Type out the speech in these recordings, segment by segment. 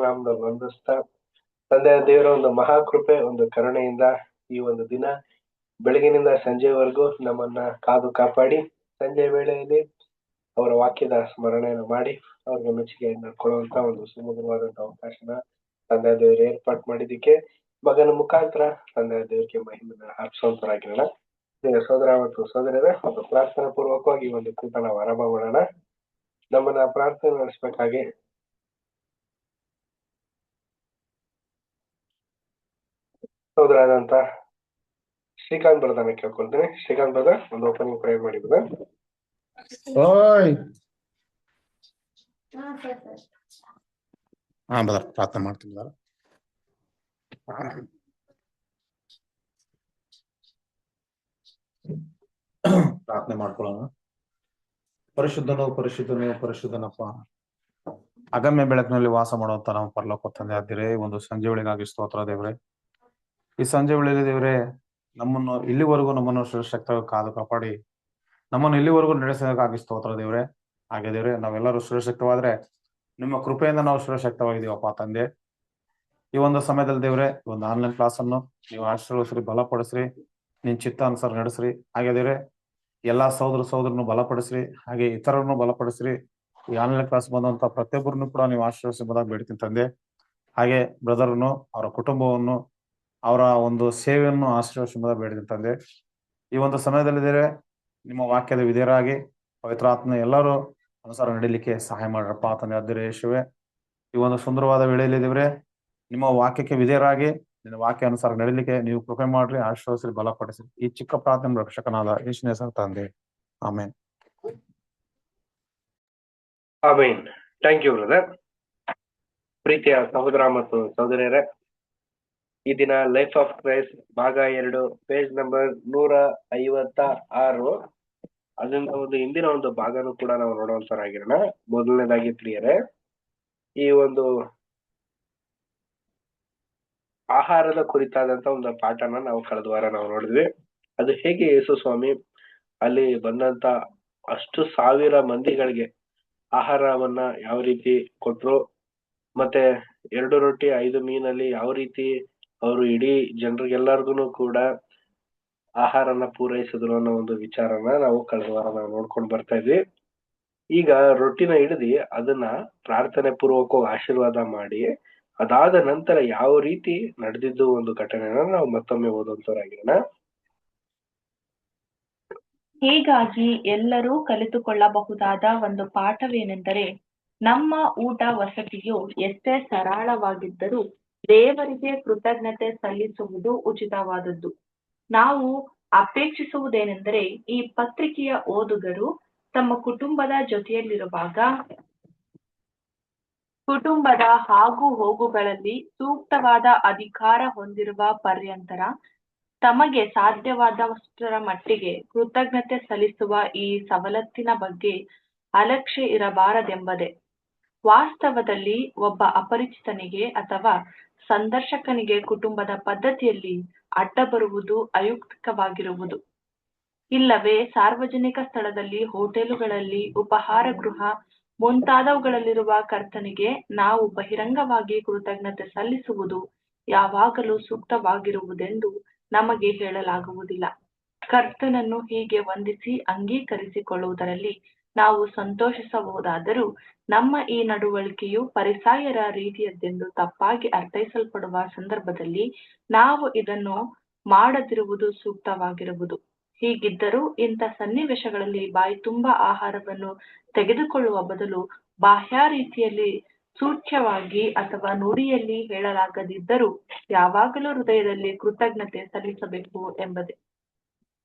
ನಾಮದಲ್ಲಿ ವಂದಿಸ್ತಾ, ತಂದೆಯ ದೇವರ ಒಂದು ಮಹಾಕೃಪೆ, ಒಂದು ಕರುಣೆಯಿಂದ ಈ ಒಂದು ದಿನ ಬೆಳಗಿನಿಂದ ಸಂಜೆವರೆಗೂ ನಮ್ಮನ್ನ ಕಾದು ಕಾಪಾಡಿ, ಸಂಜೆ ವೇಳೆಯಲ್ಲಿ ಅವರ ವಾಕ್ಯದ ಸ್ಮರಣೆಯನ್ನು ಮಾಡಿ ಅವ್ರಿಗೆ ಮೆಚ್ಚುಗೆಯನ್ನು ಕೊಡುವಂತ ಒಂದು ಸುಮಧುರವಾದಂತ ಅವಕಾಶನ ತಂದೆಯ ದೇವರು ಏರ್ಪಾಟ್ ಮಾಡಿದ್ದಕ್ಕೆ ಮಗನ ಮುಖಾಂತರ ತಂದೆಯ ದೇವರಿಗೆ ಮಹಿಮೆನ ಅರ್ಪಿಸುವಂತರಾಗಿರೋಣ. ಸೋದರ ಮತ್ತು ಸೋದರರೇ, ಒಂದು ಪ್ರಾರ್ಥನಾ ಪೂರ್ವಕವಾಗಿ ಒಂದು ಕೂಟ ನಾವು ಆರಂಭ ಮಾಡೋಣ. ನಮ್ಮನ್ನ ಪ್ರಾರ್ಥನೆ ನಡೆಸಬೇಕಾಗಿ ಸೋದರಾದಂತ ಶ್ರೀಕಾಂತ್ ಬ್ರದರ್ನ ಕೇಳ್ಕೊಳ್ತೀನಿ. ಶ್ರೀಕಾಂತ್ ಬ್ರದರ್, ಒಂದು ಓಪನಿಂಗ್ ಪ್ರೇಯರ್ ಮಾಡಿ ಬ್ರದರ್. ಬ್ರದರ್ ಪ್ರಾರ್ಥನೆ ಮಾಡ್ತೀನಿ ಬ್ರದರ್. ಪ್ರಾರ್ಥನೆ ಮಾಡ್ಕೊಳ್ಳೋಣ. ಪರಿಶುದ್ಧನಪ್ಪ, ಅಗಮ್ಯ ಬೆಳಕಿನಲ್ಲಿ ವಾಸ ಮಾಡುವಂತ ನಾವು ಪರಲೋಕ ತಂದೆ ಆದಿರೇ, ಒಂದು ಸಂಜೆ ವೇಳೆಗಾಗಿ ಸ್ತೋತ್ರ ದೇವ್ರೆ. ಈ ಸಂಜೆ ವೇಳೆಯಲ್ಲಿ ದೇವ್ರೆ, ನಮ್ಮನ್ನು ಸುರಕ್ಷಿತವಾಗಿ ಕಾದು ಕಾಪಾಡಿ ನಮ್ಮನ್ನು ಇಲ್ಲಿವರೆಗೂ ನಡೆಸೋದಕ್ಕಾಗಿ ಸ್ತೋತ್ರ ದೇವ್ರೆ. ಹಾಗೆ ದೇವ್ರೆ, ನಾವೆಲ್ಲರೂ ಸುರಕ್ಷಿತವಾದ್ರೆ ನಿಮ್ಮ ಕೃಪೆಯಿಂದ ನಾವು ಸುರಕ್ಷಿತವಾಗಿದ್ದೀವಪ್ಪ ತಂದೆ. ಈ ಒಂದು ಸಮಯದಲ್ಲಿ ದೇವ್ರೆ, ಈ ಒಂದು ಆನ್ಲೈನ್ ಕ್ಲಾಸ್ ಅನ್ನು ನೀವು ಆಶೀರ್ವದಿಸ್ರಿ, ಬಲಪಡಿಸ್ರಿ, ನಿನ್ ಚಿತ್ತಾನುಸಾರ ನಡೆಸ್ರಿ. ಹಾಗೆ ದೇವ್ರೆ, ಎಲ್ಲಾ ಸಹೋದರನ್ನು ಬಲಪಡಿಸ್ರಿ, ಹಾಗೆ ಇತರರನ್ನು ಬಲಪಡಿಸ್ರಿ. ಈ ಆನ್ಲೈನ್ ಕ್ಲಾಸ್ ಬಂದಂತ ಪ್ರತಿಯೊಬ್ಬರನ್ನು ಕೂಡ ನೀವು ಆಶೀರ್ವದಿಸಬಹುದಾಗಿ ಬೇಡ್ತೀನಿ ತಂದೆ. ಹಾಗೆ ಬ್ರದರ್ನು, ಅವರ ಕುಟುಂಬವನ್ನು, ಅವರ ಒಂದು ಸೇವೆಯನ್ನು ಆಶೀರ್ವದಿಸಬಹುದಾಗಿ ಬೇಡ್ತೀನಿ ತಂದೆ. ಈ ಒಂದು ಸಮಯದಲ್ಲಿ ದೇವ್ರೆ, ನಿಮ್ಮ ವಾಕ್ಯದ ವಿಧೇಯರಾಗಿ ಪವಿತ್ರಾತ್ಮ ಎಲ್ಲರೂ ಅನುಸಾರ ನಡೀಲಿಕ್ಕೆ ಸಹಾಯ ಮಾಡ್ರಪ್ಪ ತಂದೆ ಆದಿರೇ ಯೇಸುವೆ. ಈ ಒಂದು ಸುಂದರವಾದ ವೇಳೆಯಲ್ಲಿ ದೇವ್ರೆ, ನಿಮ್ಮ ವಾಕ್ಯಕ್ಕೆ ವಿಧೇಯರಾಗಿ ನಿನ್ನ ವಾಕ್ಯ ಅನುಸಾರ ನಡೀಲಿಕ್ಕೆ ನೀವು ಕೃಪೆ ಮಾಡ್ರಿ, ಆಶೀರ್ವದಿಸಿ, ಬಲಪಡಿಸಿ. ಈ ಚಿಕ್ಕ ಪ್ರಾರ್ಥನೆ ರಕ್ಷಕನಾದ ಯೇಸುವಿನ ಹೆಸರು ತಂದೆ, ಆಮೇನ್. ಆಮೇನ್. Thank you brother. ಪ್ರೀತಿಯ ಸಹೋದರ ಮತ್ತು ಸಹೋದರಿಯರೇ, ಈ ದಿನ ಲೈಫ್ ಆಫ್ ಕ್ರೈಸ್ಟ್ ಭಾಗ 2 ಪೇಜ್ ನಂಬರ್ 156, ಅದರಿಂದ ಒಂದು ಹಿಂದಿನ ಒಂದು ಭಾಗನೂ ಕೂಡ ನಾವು ನೋಡುವಂತರಾಗಿರೋಣ. ಮೊದಲನೇದಾಗಿ ಪ್ರಿಯರೇ, ಈ ಒಂದು ಆಹಾರದ ಕುರಿತಾದಂತ ಒಂದು ಪಾಠನ ನಾವು ಕಳೆದ ವಾರ ನಾವು ನೋಡಿದ್ವಿ. ಅದು ಹೇಗೆ ಯೇಸು ಸ್ವಾಮಿ ಅಲ್ಲಿ ಬಂದಂತ ಅಷ್ಟು ಸಾವಿರ ಮಂದಿಗಳಿಗೆ ಆಹಾರವನ್ನ ಯಾವ ರೀತಿ ಕೊಟ್ರು, ಮತ್ತೆ 2 ರೊಟ್ಟಿ 5 ಮೀನಲ್ಲಿ ಯಾವ ರೀತಿ ಅವರು ಇಡೀ ಜನರಿಗೆಲ್ಲರಿಗೂ ಕೂಡ ಆಹಾರನ ಪೂರೈಸಿದ್ರು ಅನ್ನೋ ಒಂದು ವಿಚಾರನ ನಾವು ಕಳೆದ ವಾರ ನಾವು ನೋಡ್ಕೊಂಡು ಬರ್ತಾ ಇದ್ವಿ. ಈಗ ರೊಟ್ಟಿನ ಹಿಡಿದು ಅದನ್ನ ಪ್ರಾರ್ಥನೆ ಪೂರ್ವಕವಾಗಿ ಆಶೀರ್ವಾದ ಮಾಡಿ, ಅದಾದ ನಂತರ ಯಾವ ರೀತಿ ನಡೆದಿದ್ದು ಒಂದು ಘಟನೆನ ನಾವು ಮತ್ತೊಮ್ಮೆ ಓದುವಂತವರಾಗಿರೋಣ. ಹೀಗಾಗಿ ಎಲ್ಲರೂ ಕಲಿತುಕೊಳ್ಳಬಹುದಾದ ಒಂದು ಪಾಠವೇನೆಂದರೆ, ನಮ್ಮ ಊಟ ವಸತಿಯು ಎಷ್ಟೇ ಸರಳವಾಗಿದ್ದರೂ ದೇವರಿಗೆ ಕೃತಜ್ಞತೆ ಸಲ್ಲಿಸುವುದು ಉಚಿತವಾದದ್ದು. ನಾವು ಅಪೇಕ್ಷಿಸುವುದೇನೆಂದರೆ, ಈ ಪತ್ರಿಕೆಯ ಓದುಗರು ತಮ್ಮ ಕುಟುಂಬದ ಜೊತೆಯಲ್ಲಿರುವಾಗ ಕುಟುಂಬದ ಆಗು ಹೋಗುಗಳಲ್ಲಿ ಸೂಕ್ತವಾದ ಅಧಿಕಾರ ಹೊಂದಿರುವ ಪರ್ಯಂತರ ತಮಗೆ ಸಾಧ್ಯವಾದಷ್ಟರ ಮಟ್ಟಿಗೆ ಕೃತಜ್ಞತೆ ಸಲ್ಲಿಸುವ ಈ ಸವಲತ್ತಿನ ಬಗ್ಗೆ ಅಲಕ್ಷ್ಯ ಇರಬಾರದೆಂಬುದೇ. ವಾಸ್ತವದಲ್ಲಿ ಒಬ್ಬ ಅಪರಿಚಿತನಿಗೆ ಅಥವಾ ಸಂದರ್ಶಕನಿಗೆ ಕುಟುಂಬದ ಪದ್ಧತಿಯಲ್ಲಿ ಅಡ್ಡ ಬರುವುದು ಅಯುಕ್ತವಾಗಿರುವುದು. ಇಲ್ಲವೇ ಸಾರ್ವಜನಿಕ ಸ್ಥಳದಲ್ಲಿ, ಹೋಟೆಲುಗಳಲ್ಲಿ, ಉಪಹಾರ ಗೃಹ ಮುಂತಾದವುಗಳಲ್ಲಿರುವ ಕರ್ತನಿಗೆ ನಾವು ಬಹಿರಂಗವಾಗಿ ಕೃತಜ್ಞತೆ ಸಲ್ಲಿಸುವುದು ಯಾವಾಗಲೂ ಸೂಕ್ತವಾಗಿರುವುದೆಂದು ನಮಗೆ ಹೇಳಲಾಗುವುದಿಲ್ಲ. ಕರ್ತನನ್ನು ಹೀಗೆ ವಂದಿಸಿ ಅಂಗೀಕರಿಸಿಕೊಳ್ಳುವುದರಲ್ಲಿ ನಾವು ಸಂತೋಷಿಸಬಹುದಾದರೂ, ನಮ್ಮ ಈ ನಡವಳಿಕೆಯು ಫರಿಸಾಯರ ರೀತಿಯದ್ದೆಂದು ತಪ್ಪಾಗಿ ಅರ್ಥೈಸಲ್ಪಡುವ ಸಂದರ್ಭದಲ್ಲಿ ನಾವು ಇದನ್ನು ಮಾಡದಿರುವುದು ಸೂಕ್ತವಾಗಿರುವುದು. ಹೀಗಿದ್ದರೂ ಇಂಥ ಸನ್ನಿವೇಶಗಳಲ್ಲಿ ಬಾಯಿ ತುಂಬಾ ಆಹಾರವನ್ನು ತೆಗೆದುಕೊಳ್ಳುವ ಬದಲು ಬಾಹ್ಯ ರೀತಿಯಲ್ಲಿ ಸೂಚ್ಯವಾಗಿ ಅಥವಾ ನುಡಿಯಲ್ಲಿ ಹೇಳಲಾಗದಿದ್ದರೂ ಯಾವಾಗಲೂ ಹೃದಯದಲ್ಲಿ ಕೃತಜ್ಞತೆ ಸಲ್ಲಿಸಬೇಕು ಎಂಬುದೇ.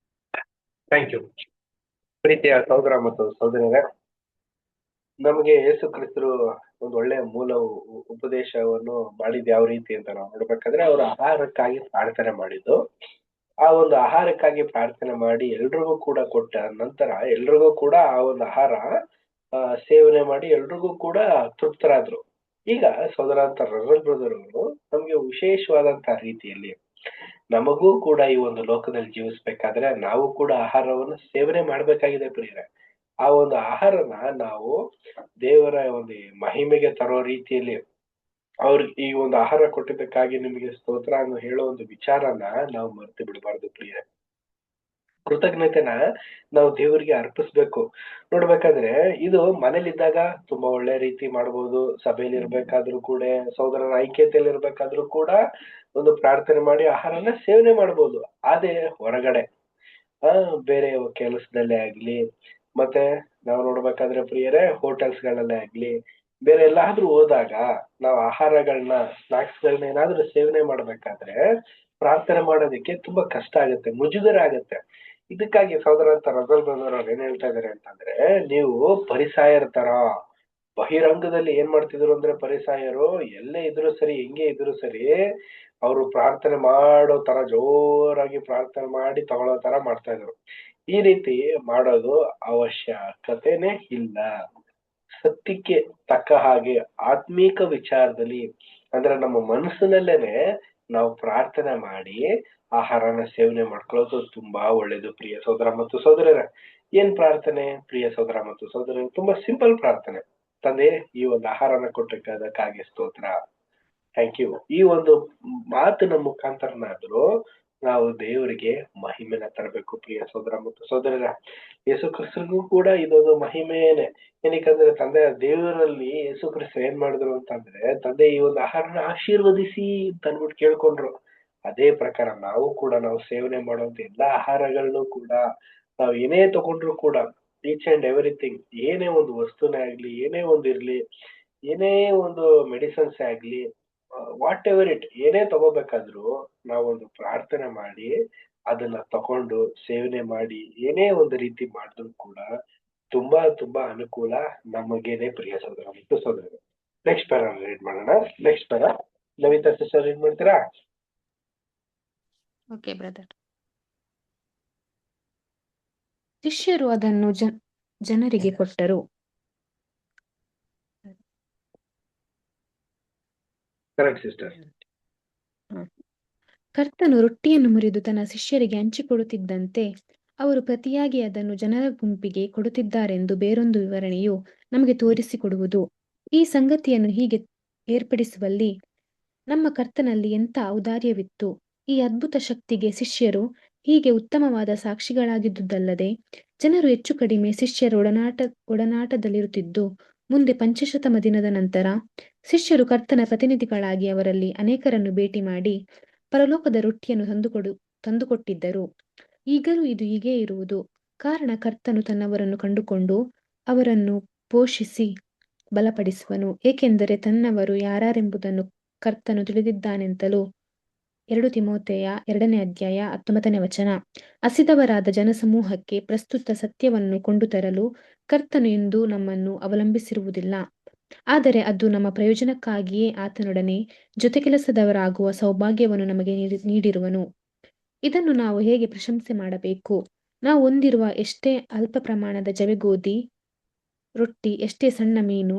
Thank you. ಪ್ರೀತಿಯ ಸಹೋದರ ಮತ್ತು ಸಹೋದರರೇ, ನಮಗೆ ಯೇಸು ಕ್ರಿಸ್ತರು ಒಂದು ಒಳ್ಳೆಯ ಮೂಲ ಉಪದೇಶವನ್ನು ಮಾಡಿದ್ ಯಾವ ರೀತಿ ಅಂತ ನಾವು ನೋಡ್ಬೇಕಾದ್ರೆ, ಅವರು ಆಹಾರಕ್ಕಾಗಿ ಪ್ರಾರ್ಥನೆ ಮಾಡಿದ್ದು. ಆ ಒಂದು ಆಹಾರಕ್ಕಾಗಿ ಪ್ರಾರ್ಥನೆ ಮಾಡಿ ಎಲ್ರಿಗೂ ಕೂಡ ಕೊಟ್ಟ ನಂತರ ಎಲ್ರಿಗೂ ಕೂಡ ಆ ಒಂದು ಆಹಾರ ಸೇವನೆ ಮಾಡಿ ಎಲ್ರಿಗೂ ಕೂಡ ತೃಪ್ತರಾದ್ರು. ಈಗ ಸೋದರಾಂತ ರಜಲ್ ಬ್ರದರ್ ಅವರು ನಮ್ಗೆ ವಿಶೇಷವಾದಂತ ರೀತಿಯಲ್ಲಿ ನಮಗೂ ಕೂಡ ಈ ಒಂದು ಲೋಕದಲ್ಲಿ ಜೀವಿಸ್ಬೇಕಾದ್ರೆ ನಾವು ಕೂಡ ಆಹಾರವನ್ನು ಸೇವನೆ ಮಾಡ್ಬೇಕಾಗಿದೆ ಪ್ರಿಯರೇ. ಆ ಒಂದು ಆಹಾರನ ನಾವು ದೇವರ ಒಂದು ಮಹಿಮೆಗೆ ತರೋ ರೀತಿಯಲ್ಲಿ ಅವ್ರಿಗೆ ಈ ಒಂದು ಆಹಾರ ಕೊಟ್ಟಿದ್ದಕ್ಕಾಗಿ ನಿಮಗೆ ಸ್ತೋತ್ರ ಅನ್ನೋ ಹೇಳೋ ಒಂದು ವಿಚಾರನ ನಾವು ಮರ್ತು ಬಿಡಬಾರ್ದು ಪ್ರಿಯ. ಕೃತಜ್ಞತೆನ ನಾವು ದೇವರಿಗೆ ಅರ್ಪಿಸ್ಬೇಕು. ನೋಡ್ಬೇಕಾದ್ರೆ ಇದು ಮನೇಲಿದ್ದಾಗ ತುಂಬಾ ಒಳ್ಳೆ ರೀತಿ ಮಾಡ್ಬೋದು. ಸಭೆಯಲ್ಲಿ ಇರ್ಬೇಕಾದ್ರೂ ಕೂಡ, ಸಹೋದರರ ಐಕ್ಯತೆಯಲ್ಲಿ ಇರ್ಬೇಕಾದ್ರೂ ಕೂಡ ಒಂದು ಪ್ರಾರ್ಥನೆ ಮಾಡಿ ಆಹಾರನ ಸೇವನೆ ಮಾಡ್ಬೋದು. ಅದೇ ಹೊರಗಡೆ ಬೇರೆ ಕೆಲಸದಲ್ಲೇ ಆಗ್ಲಿ, ಮತ್ತೆ ನಾವು ನೋಡ್ಬೇಕಾದ್ರೆ ಪ್ರಿಯರೇ ಹೋಟೆಲ್ಸ್ ಗಳಲ್ಲೇ ಆಗ್ಲಿ, ಬೇರೆ ಎಲ್ಲಾದ್ರೂ ಹೋದಾಗ ನಾವು ಆಹಾರಗಳನ್ನ ಸ್ನಾಕ್ಸ್ ಏನಾದ್ರೂ ಸೇವನೆ ಮಾಡ್ಬೇಕಾದ್ರೆ ಪ್ರಾರ್ಥನೆ ಮಾಡೋದಕ್ಕೆ ತುಂಬಾ ಕಷ್ಟ ಆಗುತ್ತೆ, ಮುಜುಗರ ಆಗುತ್ತೆ. ಇದಕ್ಕಾಗಿ ಸಹೋದರ ಅಂತ ರಸಲ್ ಬಂದವರು ಅವ್ರು ಏನ್ ಹೇಳ್ತಾ ಇದಾರೆ ಅಂತಂದ್ರೆ, ನೀವು ಪರಿಸಾಯರ ತರ ಬಹಿರಂಗದಲ್ಲಿ ಏನ್ ಮಾಡ್ತಿದ್ರು ಅಂದ್ರೆ, ಪರಿಸಾಯರು ಎಲ್ಲೇ ಇದ್ರು ಸರಿ, ಹೆಂಗೆ ಇದ್ರು ಸರಿ, ಅವರು ಪ್ರಾರ್ಥನೆ ಮಾಡೋ ತರ ಜೋರಾಗಿ ಪ್ರಾರ್ಥನೆ ಮಾಡಿ ತಗೊಳ್ಳೋ ತರ ಮಾಡ್ತಾ ಇದ್ರು. ಈ ರೀತಿ ಮಾಡೋದು ಅವಶ್ಯಕತೆನೇ ಇಲ್ಲ. ಸತ್ಯಕ್ಕೆ ತಕ್ಕ ಹಾಗೆ ಆತ್ಮೀಕ ವಿಚಾರದಲ್ಲಿ, ಅಂದ್ರೆ ನಮ್ಮ ಮನಸ್ಸಿನಲ್ಲೇನೆ ನಾವು ಪ್ರಾರ್ಥನೆ ಮಾಡಿ ಆಹಾರನ ಸೇವನೆ ಮಾಡ್ಕೊಳ್ಳೋದು ತುಂಬಾ ಒಳ್ಳೇದು ಪ್ರಿಯ ಸಹೋದರ ಮತ್ತು ಸಹೋದರರ. ಏನ್ ಪ್ರಾರ್ಥನೆ ಪ್ರಿಯ ಸಹೋದರ ಮತ್ತು ಸಹೋದರ? ತುಂಬಾ ಸಿಂಪಲ್ ಪ್ರಾರ್ಥನೆ. ತಂದೆ, ಈ ಒಂದು ಆಹಾರನ ಕೊಟ್ಟಕ್ಕಾಗಿ ಸ್ತೋತ್ರ, ಥ್ಯಾಂಕ್ ಯು. ಈ ಒಂದು ಮಾತಿನ ಮುಖಾಂತರನಾದ್ರೂ ನಾವು ದೇವರಿಗೆ ಮಹಿಮೆನ ತರಬೇಕು ಪ್ರಿಯ ಸಹೋದರ ಮತ್ತು ಸಹೋದರರ. ಯೇಸು ಕ್ರಿಸ್ತನಿಗೂ ಕೂಡ ಇದೊಂದು ಮಹಿಮೆನೆ. ಏನಕ್ಕಂದ್ರೆ ತಂದೆ ದೇವರಲ್ಲಿ ಯೇಸು ಕ್ರಿಸ್ತ ಏನ್ ಮಾಡಿದ್ರು ಅಂತಂದ್ರೆ, ತಂದೆ ಈ ಒಂದು ಆಹಾರನ ಆಶೀರ್ವದಿಸಿ ಅಂತ ಅಂದ್ಬಿಟ್ಟು ಕೇಳ್ಕೊಂಡ್ರು. ಅದೇ ಪ್ರಕಾರ ನಾವು ಸೇವನೆ ಮಾಡುವಂತ ಎಲ್ಲಾ ಆಹಾರಗಳನ್ನು ಕೂಡ ನಾವು ಏನೇ ತಗೊಂಡ್ರು ಕೂಡ, ಈಚ್ ಅಂಡ್ ಎವ್ರಿಥಿಂಗ್, ಏನೇ ಒಂದು ವಸ್ತುನೇ ಆಗ್ಲಿ, ಏನೇ ಒಂದು ಇರ್ಲಿ, ಏನೇ ಒಂದು ಮೆಡಿಸಿನ್ಸ್ ಆಗ್ಲಿ, ವಾಟ್ ಎವರ್ ಇಟ್, ಏನೇ ತಗೋಬೇಕಾದ್ರೂ ನಾವೊಂದು ಪ್ರಾರ್ಥನೆ ಮಾಡಿ ಅದನ್ನ ತಕೊಂಡು ಸೇವನೆ ಮಾಡಿ ಏನೇ ಒಂದು ರೀತಿ ಮಾಡಿದ್ರು ಕೂಡ ತುಂಬಾ ತುಂಬಾ ಅನುಕೂಲ ನಮಗೇನೆ ಪ್ರಿಯ ಸಹೋದರ ಮತ್ತು ಸಹೋದರರು. ನೆಕ್ಸ್ಟ್ ಪ್ಯಾರ ರೀಡ್ ಮಾಡೋಣ. Next para Navita sister read ಮಾಡ್ತೀರಾ? Okay brother. ಶಿಷ್ಯರು ಅದನ್ನು ಜನರಿಗೆ ಕೊಟ್ಟರು. Correct sister. ಕರ್ತನು ರೊಟ್ಟಿಯನ್ನು ಮುರಿದು ತನ್ನ ಶಿಷ್ಯರಿಗೆ ಹಂಚಿಕೊಡುತ್ತಿದ್ದಂತೆ ಅವರು ಪ್ರತಿಯಾಗಿ ಅದನ್ನು ಜನರ ಗುಂಪಿಗೆ ಕೊಡುತ್ತಿದ್ದಾರೆಂದು ಬೇರೊಂದು ವಿವರಣೆಯು ನಮಗೆ ತೋರಿಸಿಕೊಡುವುದು. ಈ ಸಂಗತಿಯನ್ನು ಹೀಗೆ ಏರ್ಪಡಿಸುವಲ್ಲಿ ನಮ್ಮ ಕರ್ತನಲ್ಲಿ ಎಂಥ ಔದಾರ್ಯವಿತ್ತು! ಈ ಅದ್ಭುತ ಶಕ್ತಿಗೆ ಶಿಷ್ಯರು ಹೀಗೆ ಉತ್ತಮವಾದ ಸಾಕ್ಷಿಗಳಾಗಿದ್ದುದಲ್ಲದೆ, ಜನರು ಹೆಚ್ಚು ಕಡಿಮೆ ಶಿಷ್ಯರ ಒಡನಾಟದಲ್ಲಿರುತ್ತಿದ್ದು, ಮುಂದೆ ಪಂಚಶತಮ ದಿನದ ನಂತರ ಶಿಷ್ಯರು ಕರ್ತನ ಪ್ರತಿನಿಧಿಗಳಾಗಿ ಅವರಲ್ಲಿ ಅನೇಕರನ್ನು ಭೇಟಿ ಮಾಡಿ ಪರಲೋಕದ ರೊಟ್ಟಿಯನ್ನು ತಂದುಕೊಟ್ಟಿದ್ದರು. ಈಗಲೂ ಇದು ಹೀಗೇ ಇರುವುದು. ಕಾರಣ ಕರ್ತನು ತನ್ನವರನ್ನು ಕಂಡುಕೊಂಡು ಅವರನ್ನು ಪೋಷಿಸಿ ಬಲಪಡಿಸುವನು, ಏಕೆಂದರೆ ತನ್ನವರು ಯಾರೆಂಬುದನ್ನು ಕರ್ತನು ತಿಳಿದಿದ್ದಾನೆಂತಲೂ. 2 ತಿಮೋಥೆಯ 2ನೇ ಅಧ್ಯಾಯ 19ನೇ ವಚನ. ಹಸಿದವರಾದ ಜನಸಮೂಹಕ್ಕೆ ಪ್ರಸ್ತುತ ಸತ್ಯವನ್ನು ಕೊಂಡು ತರಲು ಕರ್ತನು ಎಂದೂ ನಮ್ಮನ್ನು ಅವಲಂಬಿಸಿರುವುದಿಲ್ಲ, ಆದರೆ ಅದು ನಮ್ಮ ಪ್ರಯೋಜನಕ್ಕಾಗಿಯೇ ಆತನೊಡನೆ ಜೊತೆಕೆಲಸದವರಾಗುವ ಸೌಭಾಗ್ಯವನ್ನು ನಮಗೆ ನೀಡಿರುವನು. ಇದನ್ನು ನಾವು ಹೇಗೆ ಪ್ರಶಂಸೆ ಮಾಡಬೇಕು? ನಾವು ಹೊಂದಿರುವ ಎಷ್ಟೇ ಅಲ್ಪ ಪ್ರಮಾಣದ ಜವೆಗೋಧಿ ರೊಟ್ಟಿ, ಎಷ್ಟೇ ಸಣ್ಣ ಮೀನು,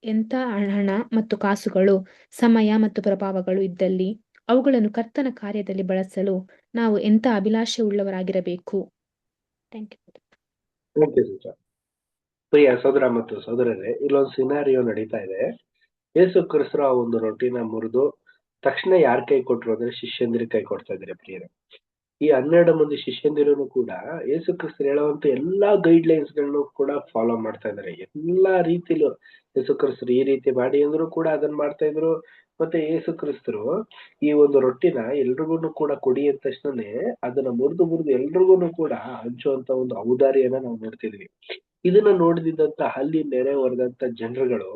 ಎಂಥ ಹಣ ಮತ್ತು ಕಾಸುಗಳು, ಸಮಯ ಮತ್ತು ಪ್ರಭಾವಗಳು ಇದ್ದಲ್ಲಿ ಅವುಗಳನ್ನು ಕರ್ತನ ಕಾರ್ಯದಲ್ಲಿ ಬಳಸಲು ನಾವು ಎಂಥ ಅಭಿಲಾಷೆ ಉಳ್ಳವರಾಗಿರಬೇಕು. Thank you. ಪ್ರಿಯ ಸಹೋದರ ಮತ್ತು ಸಹೋದರರೇ, ಇಲ್ಲೊಂದು ಸಿನಾರಿಯೋ ನಡೀತಾ ಇದೆ. ಯೇಸು ಕ್ರಿಸ್ತರು ಆ ಒಂದು ರೊಟ್ಟಿನ ಮುರಿದು ತಕ್ಷಣ ಯಾರ ಕೈ ಕೊಟ್ರು ಅಂದ್ರೆ ಶಿಷ್ಯಂದಿರ ಕೈ ಕೊಡ್ತಾ ಇದ್ದಾರೆ ಪ್ರಿಯರೇ. ಈ 12 ಮಂದಿ ಶಿಷ್ಯಂದಿರೂ ಕೂಡ ಯೇಸು ಕ್ರಿಸ್ತರು ಹೇಳುವಂತ ಎಲ್ಲಾ ಗೈಡ್ ಲೈನ್ಸ್ ಗಳನ್ನು ಕೂಡ ಫಾಲೋ ಮಾಡ್ತಾ ಇದ್ದಾರೆ. ಎಲ್ಲಾ ರೀತಿಲೂ ಯೇಸು ಕ್ರಿಸ್ತರು ಈ ರೀತಿ ಮಾಡಿ ಅಂದ್ರು ಕೂಡ ಅದನ್ನ ಮಾಡ್ತಾ ಇದ್ರು. ಮತ್ತೆ ಯೇಸು ಕ್ರಿಸ್ತರು ಈ ಒಂದು ರೊಟ್ಟಿನ ಎಲ್ರಿಗೂ ಕೂಡ ಕೊಡಿ ಅಂದ ತಕ್ಷಣನೇ ಅದನ್ನ ಮುರಿದು ಎಲ್ರಿಗೂ ಕೂಡ ಹಂಚುವಂತ ಒಂದು ಔದಾರ್ಯನ ನಾವು ನೋಡ್ತಿದ್ವಿ. ಇದನ್ನ ನೋಡಿದಂತ ಅಲ್ಲಿ ನೆರೆ ಹೊರದಂತ ಜನರುಗಳು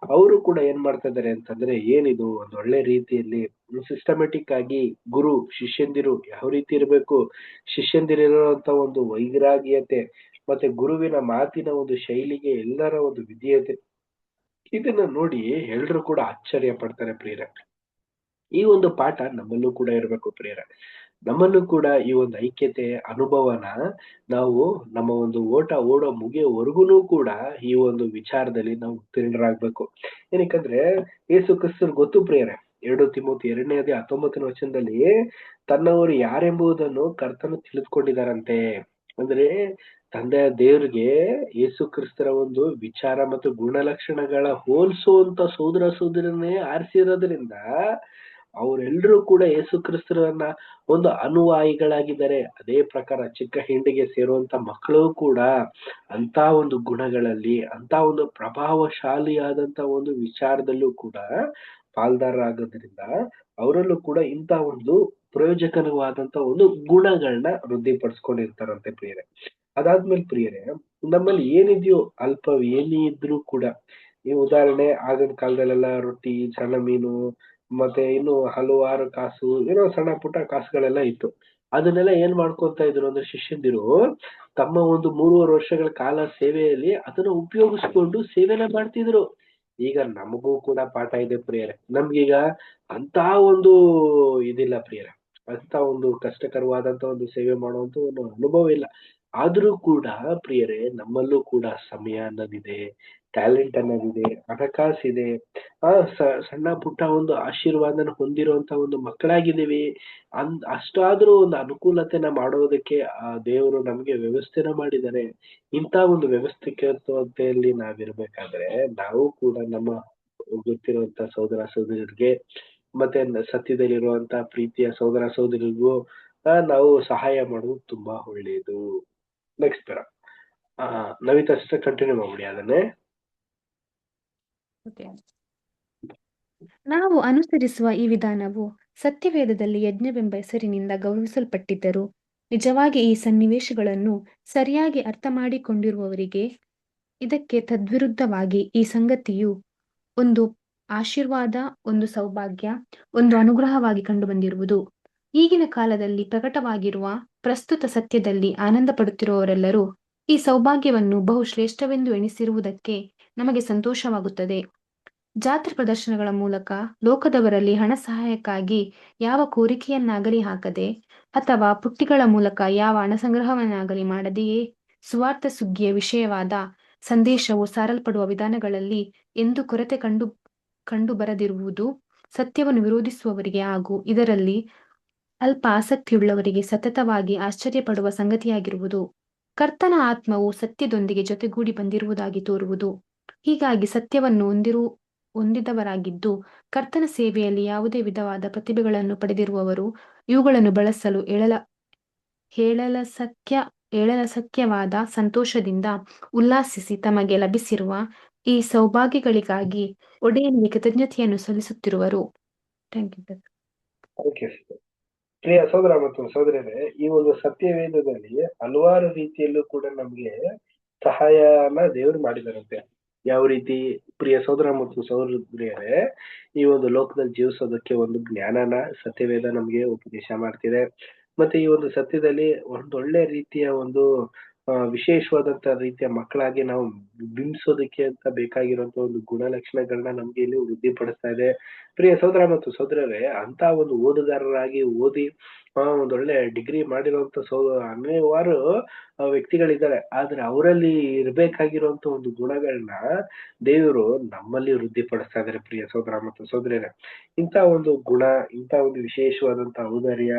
ಅವರು ಕೂಡ ಏನ್ ಮಾಡ್ತಾ ಇದಾರೆ ಅಂತಂದ್ರೆ, ಏನಿದು ಒಂದ್ ಒಳ್ಳೆ ರೀತಿಯಲ್ಲಿ ಸಿಸ್ಟಮೆಟಿಕ್ ಆಗಿ ಗುರು ಶಿಷ್ಯಂದಿರು ಯಾವ ರೀತಿ ಇರಬೇಕು, ಶಿಷ್ಯಂದಿರಿರುವಂತ ಒಂದು ವೈರಾಗ್ಯತೆ ಮತ್ತೆ ಗುರುವಿನ ಮಾತಿನ ಒಂದು ಶೈಲಿಗೆ ಎಲ್ಲರ ಒಂದು ವಿಧೇಯತೆ, ಇದನ್ನ ನೋಡಿ ಎಲ್ರು ಕೂಡ ಆಶ್ಚರ್ಯ ಪಡ್ತಾರೆ ಪ್ರಿಯರ. ಈ ಒಂದು ಪಾಠ ನಮ್ಮಲ್ಲೂ ಕೂಡ ಇರಬೇಕು ಪ್ರಿಯರ. ನಮ್ಮಲ್ಲೂ ಕೂಡ ಈ ಒಂದು ಐಕ್ಯತೆ ಅನುಭವನ ನಾವು ನಮ್ಮ ಒಂದು ಓಡೋ ಮುಗಿಯೋವರೆಗೂ ಕೂಡ ಈ ಒಂದು ವಿಚಾರದಲ್ಲಿ ನಾವು ಉತ್ತೀರ್ಣರಾಗ್ಬೇಕು. ಏನಕ್ಕಂದ್ರೆ ಯೇಸು ಕ್ರಿಸ್ತರು ಗೊತ್ತು ಪ್ರಿಯರೇ, 2 ತಿಮೋಥಿ 2ನೇ ಅಧ್ಯಾಯ 19ನೇ ವಚನದಲ್ಲಿ ತನ್ನವರು ಯಾರೆಂಬುದನ್ನು ಕರ್ತನು ತಿಳಿದುಕೊಂಡಿದ್ದಾರಂತೆ. ಅಂದ್ರೆ ತಂದೆಯ ದೇವ್ರಿಗೆ ಯೇಸು ಕ್ರಿಸ್ತರ ಒಂದು ವಿಚಾರ ಮತ್ತು ಗುಣಲಕ್ಷಣಗಳ ಹೋಲಿಸುವಂತ ಸೋದರ ಸೋದರನ್ನೇ ಆರಿಸಿರೋದ್ರಿಂದ ಅವರೆಲ್ಲರೂ ಕೂಡ ಯೇಸು ಕ್ರಿಸ್ತರನ್ನ ಒಂದು ಅನುಯಾಯಿಗಳಾಗಿದ್ದಾರೆ. ಅದೇ ಪ್ರಕಾರ ಚಿಕ್ಕ ಹಿಂಡಿಗೆ ಸೇರುವಂತ ಮಕ್ಕಳು ಕೂಡ ಅಂತ ಒಂದು ಗುಣಗಳಲ್ಲಿ, ಅಂತ ಒಂದು ಪ್ರಭಾವಶಾಲಿಯಾದಂತ ಒಂದು ವಿಚಾರದಲ್ಲೂ ಕೂಡ ಪಾಲ್ದಾರರಾಗೋದ್ರಿಂದ ಅವರಲ್ಲೂ ಕೂಡ ಇಂತ ಒಂದು ಪ್ರಯೋಜಕರವಾದಂತ ಒಂದು ಗುಣಗಳನ್ನ ವೃದ್ಧಿಪಡಿಸ್ಕೊಂಡಿರ್ತಾರಂತೆ ಪ್ರಿಯರೇ. ಅದಾದ್ಮೇಲೆ ಪ್ರಿಯರೇ, ನಮ್ಮಲ್ಲಿ ಏನಿದೆಯೋ ಅಲ್ಪ ಏನೇ ಇದ್ರೂ ಕೂಡ, ಈ ಉದಾಹರಣೆ ಆಗಿನ ಕಾಲದಲ್ಲೆಲ್ಲ ರೊಟ್ಟಿ, ಸಣ್ಣ ಮೀನು, ಮತ್ತೆ ಇನ್ನು ಹಲವಾರು ಕಾಸು, ಏನೋ ಸಣ್ಣ ಪುಟ್ಟ ಕಾಸುಗಳೆಲ್ಲ ಇತ್ತು. ಅದನ್ನೆಲ್ಲ ಏನ್ ಮಾಡ್ಕೊಂತ ಇದ್ರು ಅಂದ್ರೆ ಶಿಷ್ಯಂದಿರು ತಮ್ಮ ಒಂದು 3 ವರ್ಷಗಳ ಕಾಲ ಸೇವೆಯಲ್ಲಿ ಅದನ್ನ ಉಪಯೋಗಿಸ್ಕೊಂಡು ಸೇವೆನ ಮಾಡ್ತಿದ್ರು. ಈಗ ನಮಗೂ ಕೂಡ ಪಾಠ ಇದೆ ಪ್ರಿಯರೇ. ನಮ್ಗೀಗ ಅಂತ ಒಂದು ಇದಿಲ್ಲ ಪ್ರಿಯರೇ, ಅಂತ ಒಂದು ಕಷ್ಟಕರವಾದಂತ ಒಂದು ಸೇವೆ ಮಾಡುವಂತ ಒಂದು ಅನುಭವ ಇಲ್ಲ. ಆದ್ರೂ ಕೂಡ ಪ್ರಿಯರೇ, ನಮ್ಮಲ್ಲೂ ಕೂಡ ಸಮಯ ಅನ್ನೋದಿದೆ, ಟ್ಯಾಲೆಂಟ್ ಅನ್ನೋದಿದೆ, ಹಣಕಾಸಿದೆ, ಸಣ್ಣ ಪುಟ್ಟ ಒಂದು ಆಶೀರ್ವಾದನ ಹೊಂದಿರುವಂತ ಒಂದು ಮಕ್ಕಳಾಗಿದ್ದೀವಿ. ಅಷ್ಟಾದ್ರೂ ಒಂದು ಅನುಕೂಲತೆನ ಮಾಡೋದಕ್ಕೆ ಆ ದೇವರು ನಮ್ಗೆ ವ್ಯವಸ್ಥೆನ ಮಾಡಿದ್ದಾರೆ. ಇಂಥ ಒಂದು ವ್ಯವಸ್ಥಿತತೆಯಲ್ಲಿ ನಾವಿರ್ಬೇಕಾದ್ರೆ ನಾವು ಕೂಡ ನಮ್ಮ ಗೊತ್ತಿರುವಂತ ಸಹೋದರ ಸಹೋದರರಿಗೆ ಮತ್ತೆ ಸತ್ಯದಲ್ಲಿರುವಂತ ಪ್ರೀತಿಯ ಸಹೋದರ ಸಹೋದರಿಗೂ ನಾವು ಸಹಾಯ ಮಾಡೋದು ತುಂಬಾ ಒಳ್ಳೆಯದು. ನೆಕ್ಸ್ಟ್ ಬೇಡ ನವಿತಾ ಸಿಸ್ಟರ್ ಕಂಟಿನ್ಯೂ ಮಾಡ್ಬಿಡಿ ಅದನ್ನೇ. ನಾವು ಅನುಸರಿಸುವ ಈ ವಿಧಾನವು ಸತ್ಯವೇದದಲ್ಲಿ ಯಜ್ಞವೆಂಬ ಹೆಸರಿನಿಂದ ಗೌರವಿಸಲ್ಪಟ್ಟಿದ್ದರೂ ನಿಜವಾಗಿ ಈ ಸನ್ನಿವೇಶಗಳನ್ನು ಸರಿಯಾಗಿ ಅರ್ಥ ಮಾಡಿಕೊಂಡಿರುವವರಿಗೆ ಇದಕ್ಕೆ ತದ್ವಿರುದ್ಧವಾಗಿ ಈ ಸಂಗತಿಯು ಒಂದು ಆಶೀರ್ವಾದ, ಒಂದು ಸೌಭಾಗ್ಯ, ಒಂದು ಅನುಗ್ರಹವಾಗಿ ಕಂಡುಬಂದಿರುವುದು. ಈಗಿನ ಕಾಲದಲ್ಲಿ ಪ್ರಕಟವಾಗಿರುವ ಪ್ರಸ್ತುತ ಸತ್ಯದಲ್ಲಿ ಆನಂದ ಪಡುತ್ತಿರುವವರೆಲ್ಲರೂ ಈ ಸೌಭಾಗ್ಯವನ್ನು ಬಹು ಶ್ರೇಷ್ಠವೆಂದು ಎಣಿಸಿರುವುದಕ್ಕೆ ನಮಗೆ ಸಂತೋಷವಾಗುತ್ತದೆ. ಜಾತ್ರೆ ಪ್ರದರ್ಶನಗಳ ಮೂಲಕ ಲೋಕದವರಲ್ಲಿ ಹಣ ಸಹಾಯಕ್ಕಾಗಿ ಯಾವ ಕೋರಿಕೆಯನ್ನಾಗಲಿ ಹಾಕದೆ ಅಥವಾ ಪುಟ್ಟಿಗಳ ಮೂಲಕ ಯಾವ ಹಣ ಸಂಗ್ರಹವನ್ನಾಗಲಿ ಮಾಡದೆಯೇ ಸುವಾರ್ಥ ಸುಗ್ಗಿಯ ವಿಷಯವಾದ ಸಂದೇಶವು ಸಾರಲ್ಪಡುವ ವಿಧಾನಗಳಲ್ಲಿ ಎಂದು ಕೊರತೆ ಕಂಡು ಬರದಿರುವುದು ಸತ್ಯವನ್ನು ವಿರೋಧಿಸುವವರಿಗೆ ಹಾಗೂ ಇದರಲ್ಲಿ ಅಲ್ಪ ಆಸಕ್ತಿಯುಳ್ಳವರಿಗೆ ಸತತವಾಗಿ ಆಶ್ಚರ್ಯಪಡುವ ಸಂಗತಿಯಾಗಿರುವುದು. ಕರ್ತನ ಆತ್ಮವು ಸತ್ಯದೊಂದಿಗೆ ಜೊತೆಗೂಡಿ ಬಂದಿರುವುದಾಗಿ ತೋರುವುದು. ಹೀಗಾಗಿ ಸತ್ಯವನ್ನು ಹೊಂದಿದವರಾಗಿದ್ದು ಕರ್ತನ ಸೇವೆಯಲ್ಲಿ ಯಾವುದೇ ವಿಧವಾದ ಪ್ರತಿಭೆಗಳನ್ನು ಪಡೆದಿರುವವರು ಇವುಗಳನ್ನು ಬಳಸಲು ಹೇಳಲಸಕ್ಯವಾದ ಸಂತೋಷದಿಂದ ಉಲ್ಲಾಸಿಸಿ ತಮಗೆ ಲಭಿಸಿರುವ ಈ ಸೌಭಾಗ್ಯಗಳಿಗಾಗಿ ಒಡೆಯನಿಗೆ ಕೃತಜ್ಞತೆಯನ್ನು ಸಲ್ಲಿಸುತ್ತಿರುವರು. ಪ್ರಿಯ ಸಹೋದರ ಮತ್ತು ಸಹೋದರರೇ, ಈ ಒಂದು ಸತ್ಯವೇದದಲ್ಲಿ ಹಲವಾರು ರೀತಿಯಲ್ಲೂ ಕೂಡ ನಮ್ಗೆ ಸಹಾಯನ ದೇವರು ಮಾಡಿದಾರಂತೆ. ಯಾವ ರೀತಿ ಪ್ರಿಯ ಸಹೋದರ ಮತ್ತು ಸಹೋದರಿಯರೇ, ಈ ಒಂದು ಲೋಕದಲ್ಲಿ ಜೀವಿಸೋದಕ್ಕೆ ಒಂದು ಜ್ಞಾನನ ಸತ್ಯವೇದ ನಮ್ಗೆ ಉಪದೇಶ ಮಾಡ್ತಿದೆ. ಮತ್ತೆ ಈ ಒಂದು ಸತ್ಯದಲ್ಲಿ ಒಂದೊಳ್ಳೆ ರೀತಿಯ ಒಂದು ವಿಶೇಷವಾದಂತ ರೀತಿಯ ಮಕ್ಕಳಾಗಿ ನಾವು ಬಿಂಬಿಸೋದಕ್ಕೆ ಅಂತ ಬೇಕಾಗಿರುವಂತ ಒಂದು ಗುಣಲಕ್ಷಣಗಳನ್ನ ನಮ್ಗೆ ಇಲ್ಲಿ ವೃದ್ಧಿಪಡಿಸ್ತಾ ಇದೆ. ಪ್ರಿಯ ಸಹೋದರ ಮತ್ತು ಸಹೋದರರೇ, ಅಂತ ಒಂದು ಓದುಗಾರರಾಗಿ ಓದಿ ಒಂದೊಳ್ಳೆ ಡಿಗ್ರಿ ಮಾಡಿರುವಂತ ಹಲವಾರು ವ್ಯಕ್ತಿಗಳಿದ್ದಾರೆ. ಆದ್ರೆ ಅವರಲ್ಲಿ ಇರ್ಬೇಕಾಗಿರುವಂತ ಒಂದು ಗುಣಗಳನ್ನ ದೇವರು ನಮ್ಮಲ್ಲಿ ವೃದ್ಧಿಪಡಿಸ್ತಾ ಇದ್ದಾರೆ. ಪ್ರಿಯ ಸಹೋದರ ಮತ್ತು ಸಹೋದರರೇ, ಇಂಥ ಒಂದು ಗುಣ, ಇಂಥ ಒಂದು ವಿಶೇಷವಾದಂತ ಔದಾರ್ಯ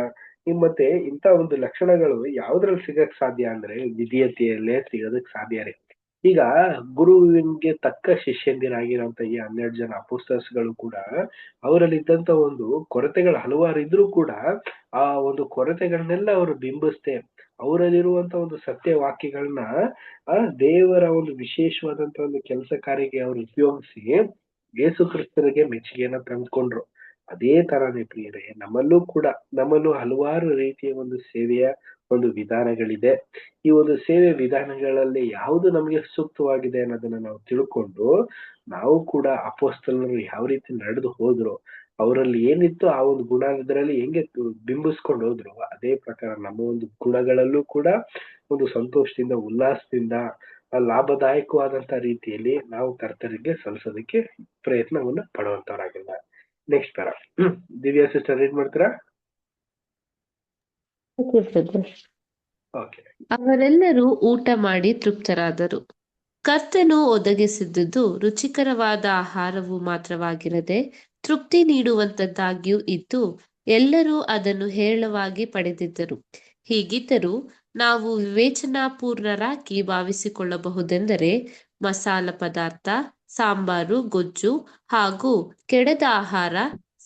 ಮತ್ತೆ ಇಂಥ ಒಂದು ಲಕ್ಷಣಗಳು ಯಾವ್ದ್ರಲ್ಲಿ ಸಿಗಕ್ ಸಾಧ್ಯ ಅಂದ್ರೆ ವಿಧೇಯತೆಯಲ್ಲೇ ಸಿಗೋದಕ್ ಸಾಧ್ಯ ರೀ. ಈಗ ಗುರುವಿಗೆ ತಕ್ಕ ಶಿಷ್ಯಂದಿರಾಗಿರೋಂತ ಈ 12 ಜನ ಅಪೊಸ್ತಲರು ಕೂಡ ಅವರಲ್ಲಿದ್ದಂತ ಒಂದು ಕೊರತೆಗಳು ಹಲವಾರು ಇದ್ರೂ ಕೂಡ ಆ ಒಂದು ಕೊರತೆಗಳನ್ನೆಲ್ಲ ಅವರು ಬಿಂಬಿಸ್ತೆ ಅವರಲ್ಲಿರುವಂತ ಒಂದು ಸತ್ಯ ವಾಕ್ಯಗಳನ್ನ ದೇವರ ಒಂದು ವಿಶೇಷವಾದಂತ ಒಂದು ಕೆಲಸ ಕಾರ್ಯಕ್ಕೆ ಅವರು ಉಪಯೋಗಿಸಿ ಯೇಸು ಕ್ರಿಸ್ತರಿಗೆ ಮೆಚ್ಚುಗೆಯನ್ನ ತಂದ್ಕೊಂಡ್ರು. ಅದೇ ತರಾನೇ ಪ್ರಿಯರೇ, ನಮ್ಮಲ್ಲೂ ಹಲವಾರು ರೀತಿಯ ಒಂದು ಸೇವೆಯ ಒಂದು ವಿಧಾನಗಳಿದೆ. ಈ ಒಂದು ಸೇವೆ ವಿಧಾನಗಳಲ್ಲಿ ಯಾವುದು ನಮಗೆ ಸೂಕ್ತವಾಗಿದೆ ಅನ್ನೋದನ್ನ ನಾವು ತಿಳ್ಕೊಂಡು ನಾವು ಕೂಡ ಅಪೊಸ್ತಲರು ಯಾವ ರೀತಿ ನಡೆದು ಹೋದ್ರು, ಅವರಲ್ಲಿ ಏನಿತ್ತು ಆ ಒಂದು ಗುಣ ಇದರಲ್ಲಿ ಹೆಂಗೆ ಬಿಂಬಿಸ್ಕೊಂಡು ಹೋದ್ರು, ಅದೇ ಪ್ರಕಾರ ನಮ್ಮ ಒಂದು ಗುಣಗಳಲ್ಲೂ ಕೂಡ ಒಂದು ಸಂತೋಷದಿಂದ, ಉಲ್ಲಾಸದಿಂದ, ಲಾಭದಾಯಕವಾದಂತ ರೀತಿಯಲ್ಲಿ ನಾವು ಕರ್ತರಿಗೆ ಸಲ್ಲಿಸೋದಕ್ಕೆ ಪ್ರಯತ್ನವನ್ನ ಪಡುವಂತವರಾಗಿಲ್ಲ. Next para Divya sister read ಮಾಡ್ತೀರಾ? ಓಕೆ. ಅವರೆಲ್ಲರೂ ಊಟ ಮಾಡಿ ತೃಪ್ತರಾದರು. ಕರ್ತನು ಒದಗಿಸಿದ್ದುದು ರುಚಿಕರವಾದ ಆಹಾರವು ಮಾತ್ರವಾಗಿರದೆ ತೃಪ್ತಿ ನೀಡುವಂತದ್ದಾಗಿಯೂ ಇದ್ದು ಎಲ್ಲರೂ ಅದನ್ನು ಹೇರಳವಾಗಿ ಪಡೆದಿದ್ದರು. ಹೀಗಿದ್ದರೂ ನಾವು ವಿವೇಚನಾಪೂರ್ಣರಾಗಿ ಭಾವಿಸಿಕೊಳ್ಳಬಹುದೆಂದರೆ ಮಸಾಲ ಪದಾರ್ಥ, ಸಾಂಬಾರು, ಗೊಜ್ಜು ಹಾಗೂ ಕೆಡದ ಆಹಾರ,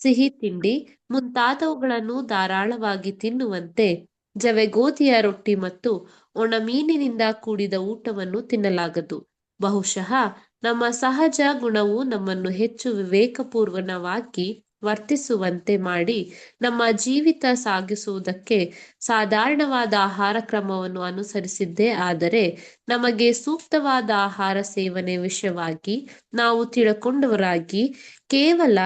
ಸಿಹಿ ತಿಂಡಿ ಮುಂತಾದವುಗಳನ್ನು ಧಾರಾಳವಾಗಿ ತಿನ್ನುವಂತೆ ಜವೆಗೋಧಿಯ ರೊಟ್ಟಿ ಮತ್ತು ಒಣಮೀನಿನಿಂದ ಕೂಡಿದ ಊಟವನ್ನು ತಿನ್ನಲಾಗದು. ಬಹುಶಃ ನಮ್ಮ ಸಹಜ ಗುಣವು ನಮ್ಮನ್ನು ಹೆಚ್ಚು ವಿವೇಕಪೂರ್ವಕವಾಗಿ ವರ್ತಿಸುವಂತೆ ಮಾಡಿ ನಮ್ಮ ಜೀವಿತ ಸಾಗಿಸುವುದಕ್ಕೆ ಸಾಧಾರಣವಾದ ಆಹಾರ ಕ್ರಮವನ್ನು ಅನುಸರಿಸಿದ್ದೇ ಆದರೆ ನಮಗೆ ಸೂಕ್ತವಾದ ಆಹಾರ ಸೇವನೆ ವಿಷಯವಾಗಿ ನಾವು ತಿಳ್ಕೊಂಡವರಾಗಿ ಕೇವಲ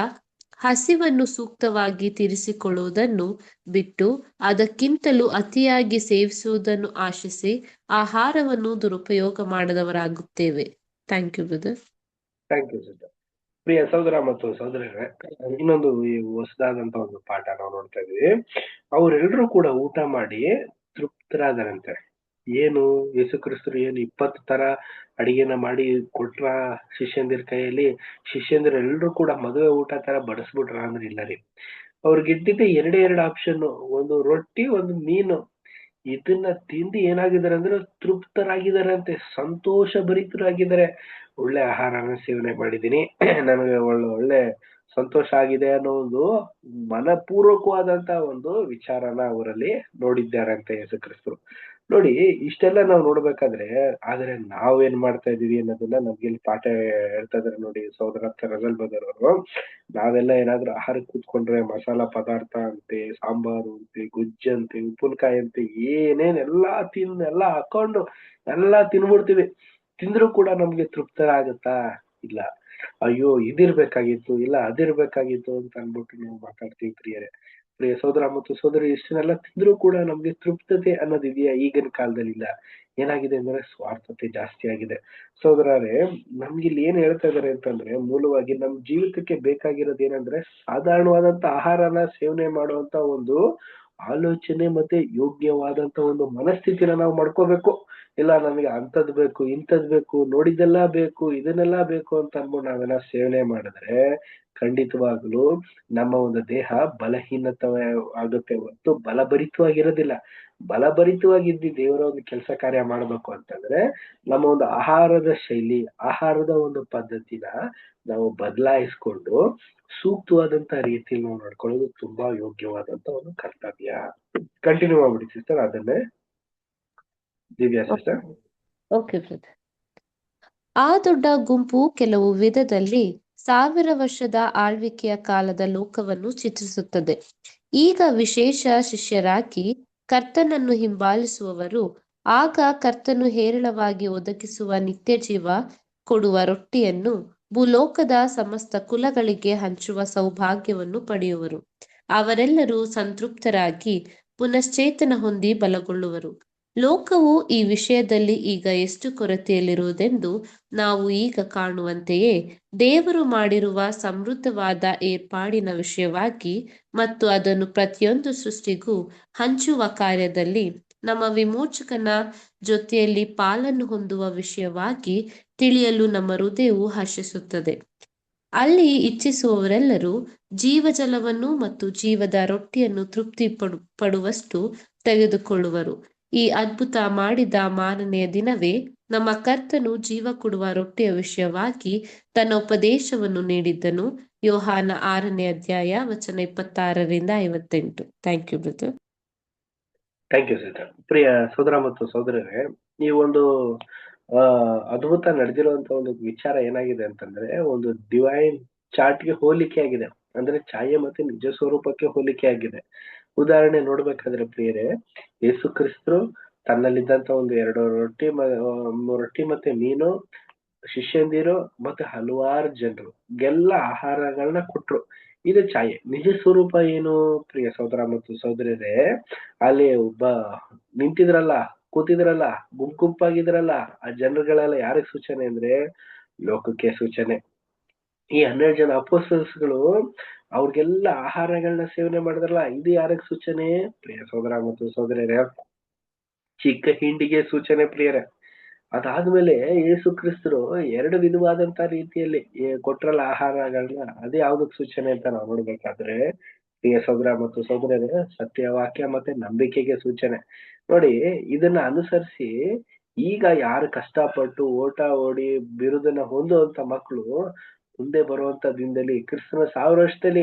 ಹಸಿವನ್ನು ಸೂಕ್ತವಾಗಿ ತೀರಿಸಿಕೊಳ್ಳುವುದನ್ನು ಬಿಟ್ಟು ಅದಕ್ಕಿಂತಲೂ ಅತಿಯಾಗಿ ಸೇವಿಸುವುದನ್ನು ಆಶಿಸಿ ಆಹಾರವನ್ನು ದುರುಪಯೋಗ ಮಾಡದವರಾಗುತ್ತೇವೆ. Thank you brother. Thank you sister. ಪ್ರಿಯ ಸಹೋದರ ಮತ್ತು ಸಹೋದರರೇ, ಇನ್ನೊಂದು ಈ ಹೊಸದಾದಂತ ಒಂದು ಪಾಠ ನಾವು ನೋಡ್ತಾ ಇದೀವಿ. ಅವರೆಲ್ಲರೂ ಕೂಡ ಊಟ ಮಾಡಿ ತೃಪ್ತರಾದರಂತೆ. ಏನು ಯೇಸು ಕ್ರಿಸ್ತರು ಏನು 20 ತರ ಅಡಿಗೆನ ಮಾಡಿ ಕೊಟ್ರ ಶಿಷ್ಯಂದಿರ ಕೈಯಲ್ಲಿ? ಶಿಷ್ಯಂದಿರೆಲ್ಲರೂ ಕೂಡ ಮದುವೆ ಊಟ ತರ ಬಡಿಸ್ಬಿಟ್ರ ಅಂದ್ರೆ ಇಲ್ಲ ರೀ. ಅವ್ರಿಗಿದ್ದಿದ್ದೆ ಎರಡೇ ಆಪ್ಷನ್, ಒಂದು ರೊಟ್ಟಿ, ಒಂದು ಮೀನು. ಇದನ್ನ ತಿಂದು ಏನಾಗಿದ್ದಾರೆ ಅಂದ್ರೆ ತೃಪ್ತರಾಗಿದ್ದಾರೆ ಅಂತೆ, ಸಂತೋಷ ಭರಿತರಾಗಿದ್ದಾರೆ. ಒಳ್ಳೆ ಆಹಾರನ ಸೇವನೆ ಮಾಡಿದೀನಿ, ನನಗೆ ಒಳ್ಳೆ ಸಂತೋಷ ಆಗಿದೆ ಅನ್ನೋ ಒಂದು ಮನಪೂರ್ವಕವಾದಂತ ಒಂದು ವಿಚಾರನ ಅವರಲ್ಲಿ ನೋಡಿದ್ದಾರೆ ಅಂತ ಯೇಸು ಕ್ರಿಸ್ತರು. ನೋಡಿ, ಇಷ್ಟೆಲ್ಲ ನಾವು ನೋಡ್ಬೇಕಾದ್ರೆ ಆದ್ರೆ ನಾವೇನ್ ಮಾಡ್ತಾ ಇದೀವಿ ಅನ್ನೋದನ್ನ ನಮ್ಗೆ ಇಲ್ಲಿ ಪಾಠ ಹೇಳ್ತಾ ಇದಾರೆ ನೋಡಿ ಸಹೋದರ ರಜಲ್ ಬದರ್ ಅವರು. ನಾವೆಲ್ಲ ಏನಾದ್ರೂ ಆಹಾರಕ್ಕೆ ಕೂತ್ಕೊಂಡ್ರೆ ಮಸಾಲಾ ಪದಾರ್ಥ ಅಂತೆ, ಸಾಂಬಾರು ಅಂತೆ, ಗೊಜ್ಜಂತೆ, ಉಪ್ಪಿನಕಾಯಿ ಅಂತೆ, ಏನೇನೆಲ್ಲಾ ಎಲ್ಲಾ ಹಾಕೊಂಡು ಎಲ್ಲಾ ತಿನ್ಬಿಡ್ತೀವಿ. ತಿಂದ್ರು ಕೂಡ ನಮ್ಗೆ ತೃಪ್ತರಾಗತ್ತಾ? ಇಲ್ಲ. ಅಯ್ಯೋ ಇದಿರ್ಬೇಕಾಗಿತ್ತು, ಇಲ್ಲ ಅದಿರ್ಬೇಕಾಗಿತ್ತು ಅಂತ ಅನ್ಬಿಟ್ಟು ನಾವು ಮಾತಾಡ್ತೀವಿ ಪ್ರಿಯ ಸಹೋದರ ಮತ್ತು ಸಹೋದರಿ. ಇಷ್ಟನ್ನೆಲ್ಲ ತಿಂದ್ರು ಕೂಡ ನಮ್ಗೆ ತೃಪ್ತತೆ ಅನ್ನೋದಿದೆಯಾ? ಈಗಿನ ಕಾಲದಲ್ಲಿ ಇಲ್ಲ. ಏನಾಗಿದೆ ಅಂದ್ರೆ ಸ್ವಾರ್ಥತೆ ಜಾಸ್ತಿ ಆಗಿದೆ. ಸಹೋದರರೇ, ನಮ್ಗೆ ಇಲ್ಲಿ ಏನ್ ಹೇಳ್ತಾ ಇದಾರೆ ಅಂತಂದ್ರೆ, ಮೂಲವಾಗಿ ನಮ್ ಜೀವಿತಕ್ಕೆ ಬೇಕಾಗಿರೋದು ಏನಂದ್ರೆ ಸಾಧಾರಣವಾದಂತ ಆಹಾರನ ಸೇವನೆ ಮಾಡುವಂತ ಒಂದು ಆಲೋಚನೆ ಮತ್ತೆ ಯೋಗ್ಯವಾದಂತ ಒಂದು ಮನಸ್ಥಿತಿನ ನಾವು ಮಾಡ್ಕೋಬೇಕು. ಇಲ್ಲ ನಮಗೆ ಅಂತದ್ ಬೇಕು, ಇಂಥದ್ ಬೇಕು, ನೋಡಿದ್ದೆಲ್ಲ ಬೇಕು, ಇದನ್ನೆಲ್ಲ ಬೇಕು ಅಂತ ಅನ್ಕೊಂಡು ನಾವೆಲ್ಲ ಸೇವನೆ ಮಾಡಿದ್ರೆ ಖಂಡಿತವಾಗ್ಲು ನಮ್ಮ ಒಂದು ದೇಹ ಬಲಹೀನತೆ ಆಗುತ್ತೆ ಹೊರತು ಬಲಭರಿತವಾಗಿರೋದಿಲ್ಲ. ಬಲಭರಿತವಾಗಿದ್ದು ದೇವರ ಒಂದು ಕೆಲಸ ಕಾರ್ಯ ಮಾಡ್ಬೇಕು ಅಂತಂದ್ರೆ ನಮ್ಮ ಒಂದು ಆಹಾರದ ಶೈಲಿ, ಆಹಾರದ ಒಂದು ಪದ್ಧತಿನ ನಾವು ಬದಲಾಯಿಸ್ಕೊಂಡು ಸೂಕ್ತವಾದಂತ ರೀತಿಯಲ್ಲಿ ನಾವು ನಡ್ಕೊಳ್ಳೋದು ತುಂಬಾ ಯೋಗ್ಯವಾದಂತ ಒಂದು ಕರ್ತವ್ಯ. ಕಂಟಿನ್ಯೂ ಮಾಡ್ಬಿಡಿ ಸಿಸ್ಟರ್, ಅದನ್ನೇ ದಿವ್ಯಾ ಸಿಸ್ಟರ್. Okay brother. ಆ ದೊಡ್ಡ ಗುಂಪು ಕೆಲವು ವಿಧದಲ್ಲಿ 1000 ವರ್ಷದ ಆಳ್ವಿಕೆಯ ಕಾಲದ ಲೋಕವನ್ನು ಚಿತ್ರಿಸುತ್ತದೆ. ಈಗ ವಿಶೇಷ ಶಿಷ್ಯರಾಗಿ ಕರ್ತನನ್ನು ಹಿಂಬಾಲಿಸುವವರು ಆಗ ಕರ್ತನು ಹೇರಳವಾಗಿ ಒದಗಿಸುವ ನಿತ್ಯ ಜೀವ ಕೊಡುವ ರೊಟ್ಟಿಯನ್ನು ಭೂಲೋಕದ ಸಮಸ್ತ ಕುಲಗಳಿಗೆ ಹಂಚುವ ಸೌಭಾಗ್ಯವನ್ನು ಪಡೆಯುವರು. ಅವರೆಲ್ಲರೂ ಸಂತೃಪ್ತರಾಗಿ ಪುನಶ್ಚೇತನ ಹೊಂದಿ ಬಲಗೊಳ್ಳುವರು. ಲೋಕವು ಈ ವಿಷಯದಲ್ಲಿ ಈಗ ಎಷ್ಟು ಕೊರತೆಯಲ್ಲಿರುವುದೆಂದು ನಾವು ಈಗ ಕಾಣುವಂತೆಯೇ ದೇವರು ಮಾಡಿರುವ ಸಮೃದ್ಧವಾದ ಏರ್ಪಾಡಿನ ವಿಷಯವಾಗಿ ಮತ್ತು ಅದನ್ನು ಪ್ರತಿಯೊಂದು ಸೃಷ್ಟಿಗೂ ಹಂಚುವ ಕಾರ್ಯದಲ್ಲಿ ನಮ್ಮ ವಿಮೋಚಕನ ಜೊತೆಯಲ್ಲಿ ಪಾಲನ್ನು ಹೊಂದುವ ವಿಷಯವಾಗಿ ತಿಳಿಯಲು ನಮ್ಮ ಹೃದಯವು ಹರ್ಷಿಸುತ್ತದೆ. ಅಲ್ಲಿ ಇಚ್ಛಿಸುವವರೆಲ್ಲರೂ ಜೀವಜಲವನ್ನು ಮತ್ತು ಜೀವದ ರೊಟ್ಟಿಯನ್ನು ತೃಪ್ತಿ ಪಡುವಷ್ಟು ತೆಗೆದುಕೊಳ್ಳುವರು. ಈ ಅದ್ಭುತ ಮಾಡಿದ ಮಾರನೆಯ ದಿನವೇ ನಮ್ಮ ಕರ್ತನು ಜೀವ ಕೊಡುವ ರೊಟ್ಟಿಯ ವಿಷಯವಾಗಿ ತನ್ನ ಉಪದೇಶವನ್ನು ನೀಡಿದ್ದನು. ಯೋಹಾನ 6ನೇ ಅಧ್ಯಾಯ ವಚನ 26-58. Thank you brother. Thank you sister. ಪ್ರಿಯ ಸಹೋದರ ಮತ್ತು ಸಹೋದರರೇ, ಈ ಒಂದು ಅದ್ಭುತ ನಡೆದಿರುವಂತ ಒಂದು ವಿಚಾರ ಏನಾಗಿದೆ ಅಂತಂದ್ರೆ ಒಂದು ಡಿವೈನ್ ಚಾರ್ಟ್ಗೆ ಹೋಲಿಕೆ ಆಗಿದೆ. ಅಂದ್ರೆ ಛಾಯೆ ಮತ್ತೆ ನಿಜ ಸ್ವರೂಪಕ್ಕೆ ಹೋಲಿಕೆ ಆಗಿದೆ. ಉದಾಹರಣೆ ನೋಡ್ಬೇಕಾದ್ರೆ ಪ್ರಿಯರೇ, ಯೇಸು ಕ್ರಿಸ್ತರು ತನ್ನಲ್ಲಿದ್ದಂತ ಒಂದು 2 ರೊಟ್ಟಿ ಮತ್ತೆ ಮೀನು, ಶಿಷ್ಯಂದಿರು ಮತ್ತೆ ಹಲವಾರು ಜನರು ಎಲ್ಲ ಆಹಾರಗಳನ್ನ ಕೊಟ್ರು. ಇದು ಛಾಯೆ. ನಿಜ ಸ್ವರೂಪ ಏನು ಪ್ರಿಯ ಸಹೋದರ ಮತ್ತು ಸಹೋದರರೇ? ಅಲ್ಲಿ ಒಬ್ಬ ನಿಂತಿದ್ರಲ್ಲ, ಕೂತಿದ್ರಲ್ಲ, ಗುಂಪಾಗಿದ್ರಲ್ಲ, ಆ ಜನರುಗಳೆಲ್ಲ ಯಾರಿಗೆ ಸೂಚನೆ ಅಂದ್ರೆ ಲೋಕಕ್ಕೆ ಸೂಚನೆ. ಈ 12 ಜನ ಅಪೊಸ್ತಲರುಗಳು ಅವ್ರಿಗೆಲ್ಲ ಆಹಾರಗಳನ್ನ ಸೇವನೆ ಮಾಡಿದ್ರಲ್ಲ, ಇದು ಯಾರಿಗೆ ಸೂಚನೆ ಪ್ರಿಯ ಸಹೋದರ ಮತ್ತು ಸಹೋದರರೇ? ಚಿಕ್ಕ ಹಿಂಡಿಗೆ ಸೂಚನೆ ಪ್ರಿಯರೇ. ಅದಾದ್ಮೇಲೆ ಯೇಸು ಕ್ರಿಸ್ತರು 2 ವಿಧವಾದಂತ ರೀತಿಯಲ್ಲಿ ಕೊಟ್ರಲ್ಲ ಆಹಾರಗಳನ್ನ, ಅದೇ ಯಾವ್ದಕ್ ಸೂಚನೆ ಅಂತ ನಾವು ನೋಡ್ಬೇಕಾದ್ರೆ ಪ್ರಿಯ ಸಹೋದರ ಮತ್ತು ಸಹೋದರರೇ, ಸತ್ಯವಾಕ್ಯ ಮತ್ತೆ ನಂಬಿಕೆಗೆ ಸೂಚನೆ. ನೋಡಿ, ಇದನ್ನ ಅನುಸರಿಸಿ ಈಗ ಯಾರು ಕಷ್ಟಪಟ್ಟು ಓಟ ಓಡಿ ಬಿರುದನ್ನ ಹೊಂದುವಂತ ಮಕ್ಕಳು ಮುಂದೆ ಬರುವಂತ ದಿನದಲ್ಲಿ ಕ್ರಿಸ್ತನ 1000 ವರ್ಷದಲ್ಲಿ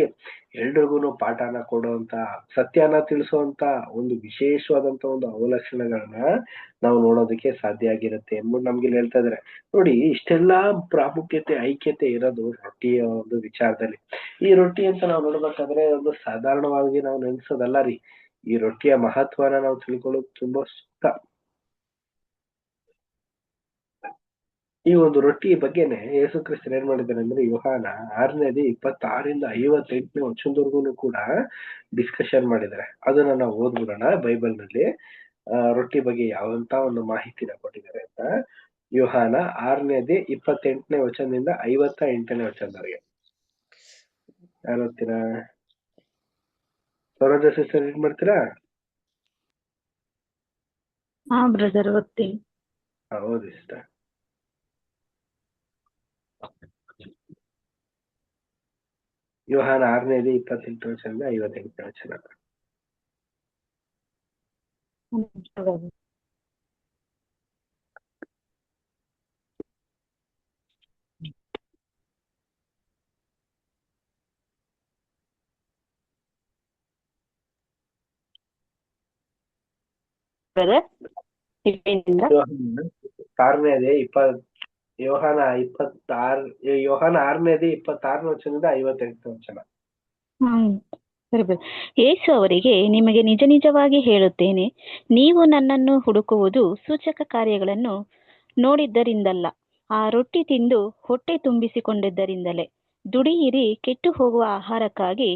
ಎಲ್ರಿಗೂ ಪಾಠನ ಕೊಡುವಂತ, ಸತ್ಯನ ತಿಳಿಸುವಂತ ಒಂದು ವಿಶೇಷವಾದಂತ ಒಂದು ಅವಲಕ್ಷಣಗಳನ್ನ ನಾವು ನೋಡೋದಕ್ಕೆ ಸಾಧ್ಯ ಆಗಿರುತ್ತೆ ಎಂಬುದು ನಮ್ಗೆ ಇಲ್ಲಿ ಹೇಳ್ತಾ ಇದಾರೆ. ನೋಡಿ, ಇಷ್ಟೆಲ್ಲಾ ಪ್ರಾಮುಖ್ಯತೆ ಐಕ್ಯತೆ ಇರೋದು ರೊಟ್ಟಿಯ ಒಂದು ವಿಚಾರದಲ್ಲಿ. ಈ ರೊಟ್ಟಿ ಅಂತ ನಾವು ನೋಡ್ಬೇಕಾದ್ರೆ ಒಂದು ಸಾಧಾರಣವಾಗಿ ನಾವು ನೆನ್ಸೋದಲ್ಲ ರೀ. ಈ ರೊಟ್ಟಿಯ ಮಹತ್ವನ ನಾವು ತಿಳ್ಕೊಳ್ಳೋದು ತುಂಬಾ ಸೂಕ್ತ. ಈ ಒಂದು ರೊಟ್ಟಿ ಬಗ್ಗೆನೆ ಯೇಸು ಕ್ರಿಸ್ತರು ಏನ್ ಮಾಡಿದ್ದಾರೆ ಅಂದ್ರೆ, ಯೋಹಾನ 6:26-58 ವಚನದವರೆಗೂ ಕೂಡ ಡಿಸ್ಕಷನ್ ಮಾಡಿದ್ದಾರೆ. ಅದನ್ನ ನಾವು ಓದ್ಬಿಡೋಣ. ಬೈಬಲ್ ನಲ್ಲಿ ರೊಟ್ಟಿ ಬಗ್ಗೆ ಯಾವಂತ ಒಂದು ಮಾಹಿತಿನ ಕೊಟ್ಟಿದ್ದಾರೆ ಅಂತ. ಯೋಹಾನ 6:28 ವಚನದಿಂದ 58 ವಚನದವರೆಗೆ ಯಾರು ಓದ್ತೀರಾ? ಸರೋಜ ಸಿಸ್ಟರ್ ರೀಡ್ ಮಾಡ್ತೀರಾ? ಹಾ ಬ್ರದರ್, ಓದ್ತೀನಿ. ಹೌದು ಸಿಸ್ಟರ್. ಯೋಹಾನ 6:28 ವಚನದಿಂದ 58 ವಚನ. ಬ್ರದರ್, ಯೋಹಾನ 6:26 ವಚನದಿಂದ 58 ವಚನ. ಸರಿ ಬ್ರದರ್. ಯೇಸು ಅವರಿಗೆ, ನಿಮಗೆ ನಿಜ ನಿಜವಾಗಿ ಹೇಳುತ್ತೇನೆ, ನೀವು ನನ್ನನ್ನು ಹುಡುಕುವುದು ಸೂಚಕ ಕಾರ್ಯಗಳನ್ನು ನೋಡಿದ್ದರಿಂದಲ್ಲ, ಆ ರೊಟ್ಟಿ ತಿಂದು ಹೊಟ್ಟೆ ತುಂಬಿಸಿಕೊಂಡಿದ್ದರಿಂದಲೇ. ದುಡಿಯಿರಿ, ಕೆಟ್ಟು ಹೋಗುವ ಆಹಾರಕ್ಕಾಗಿ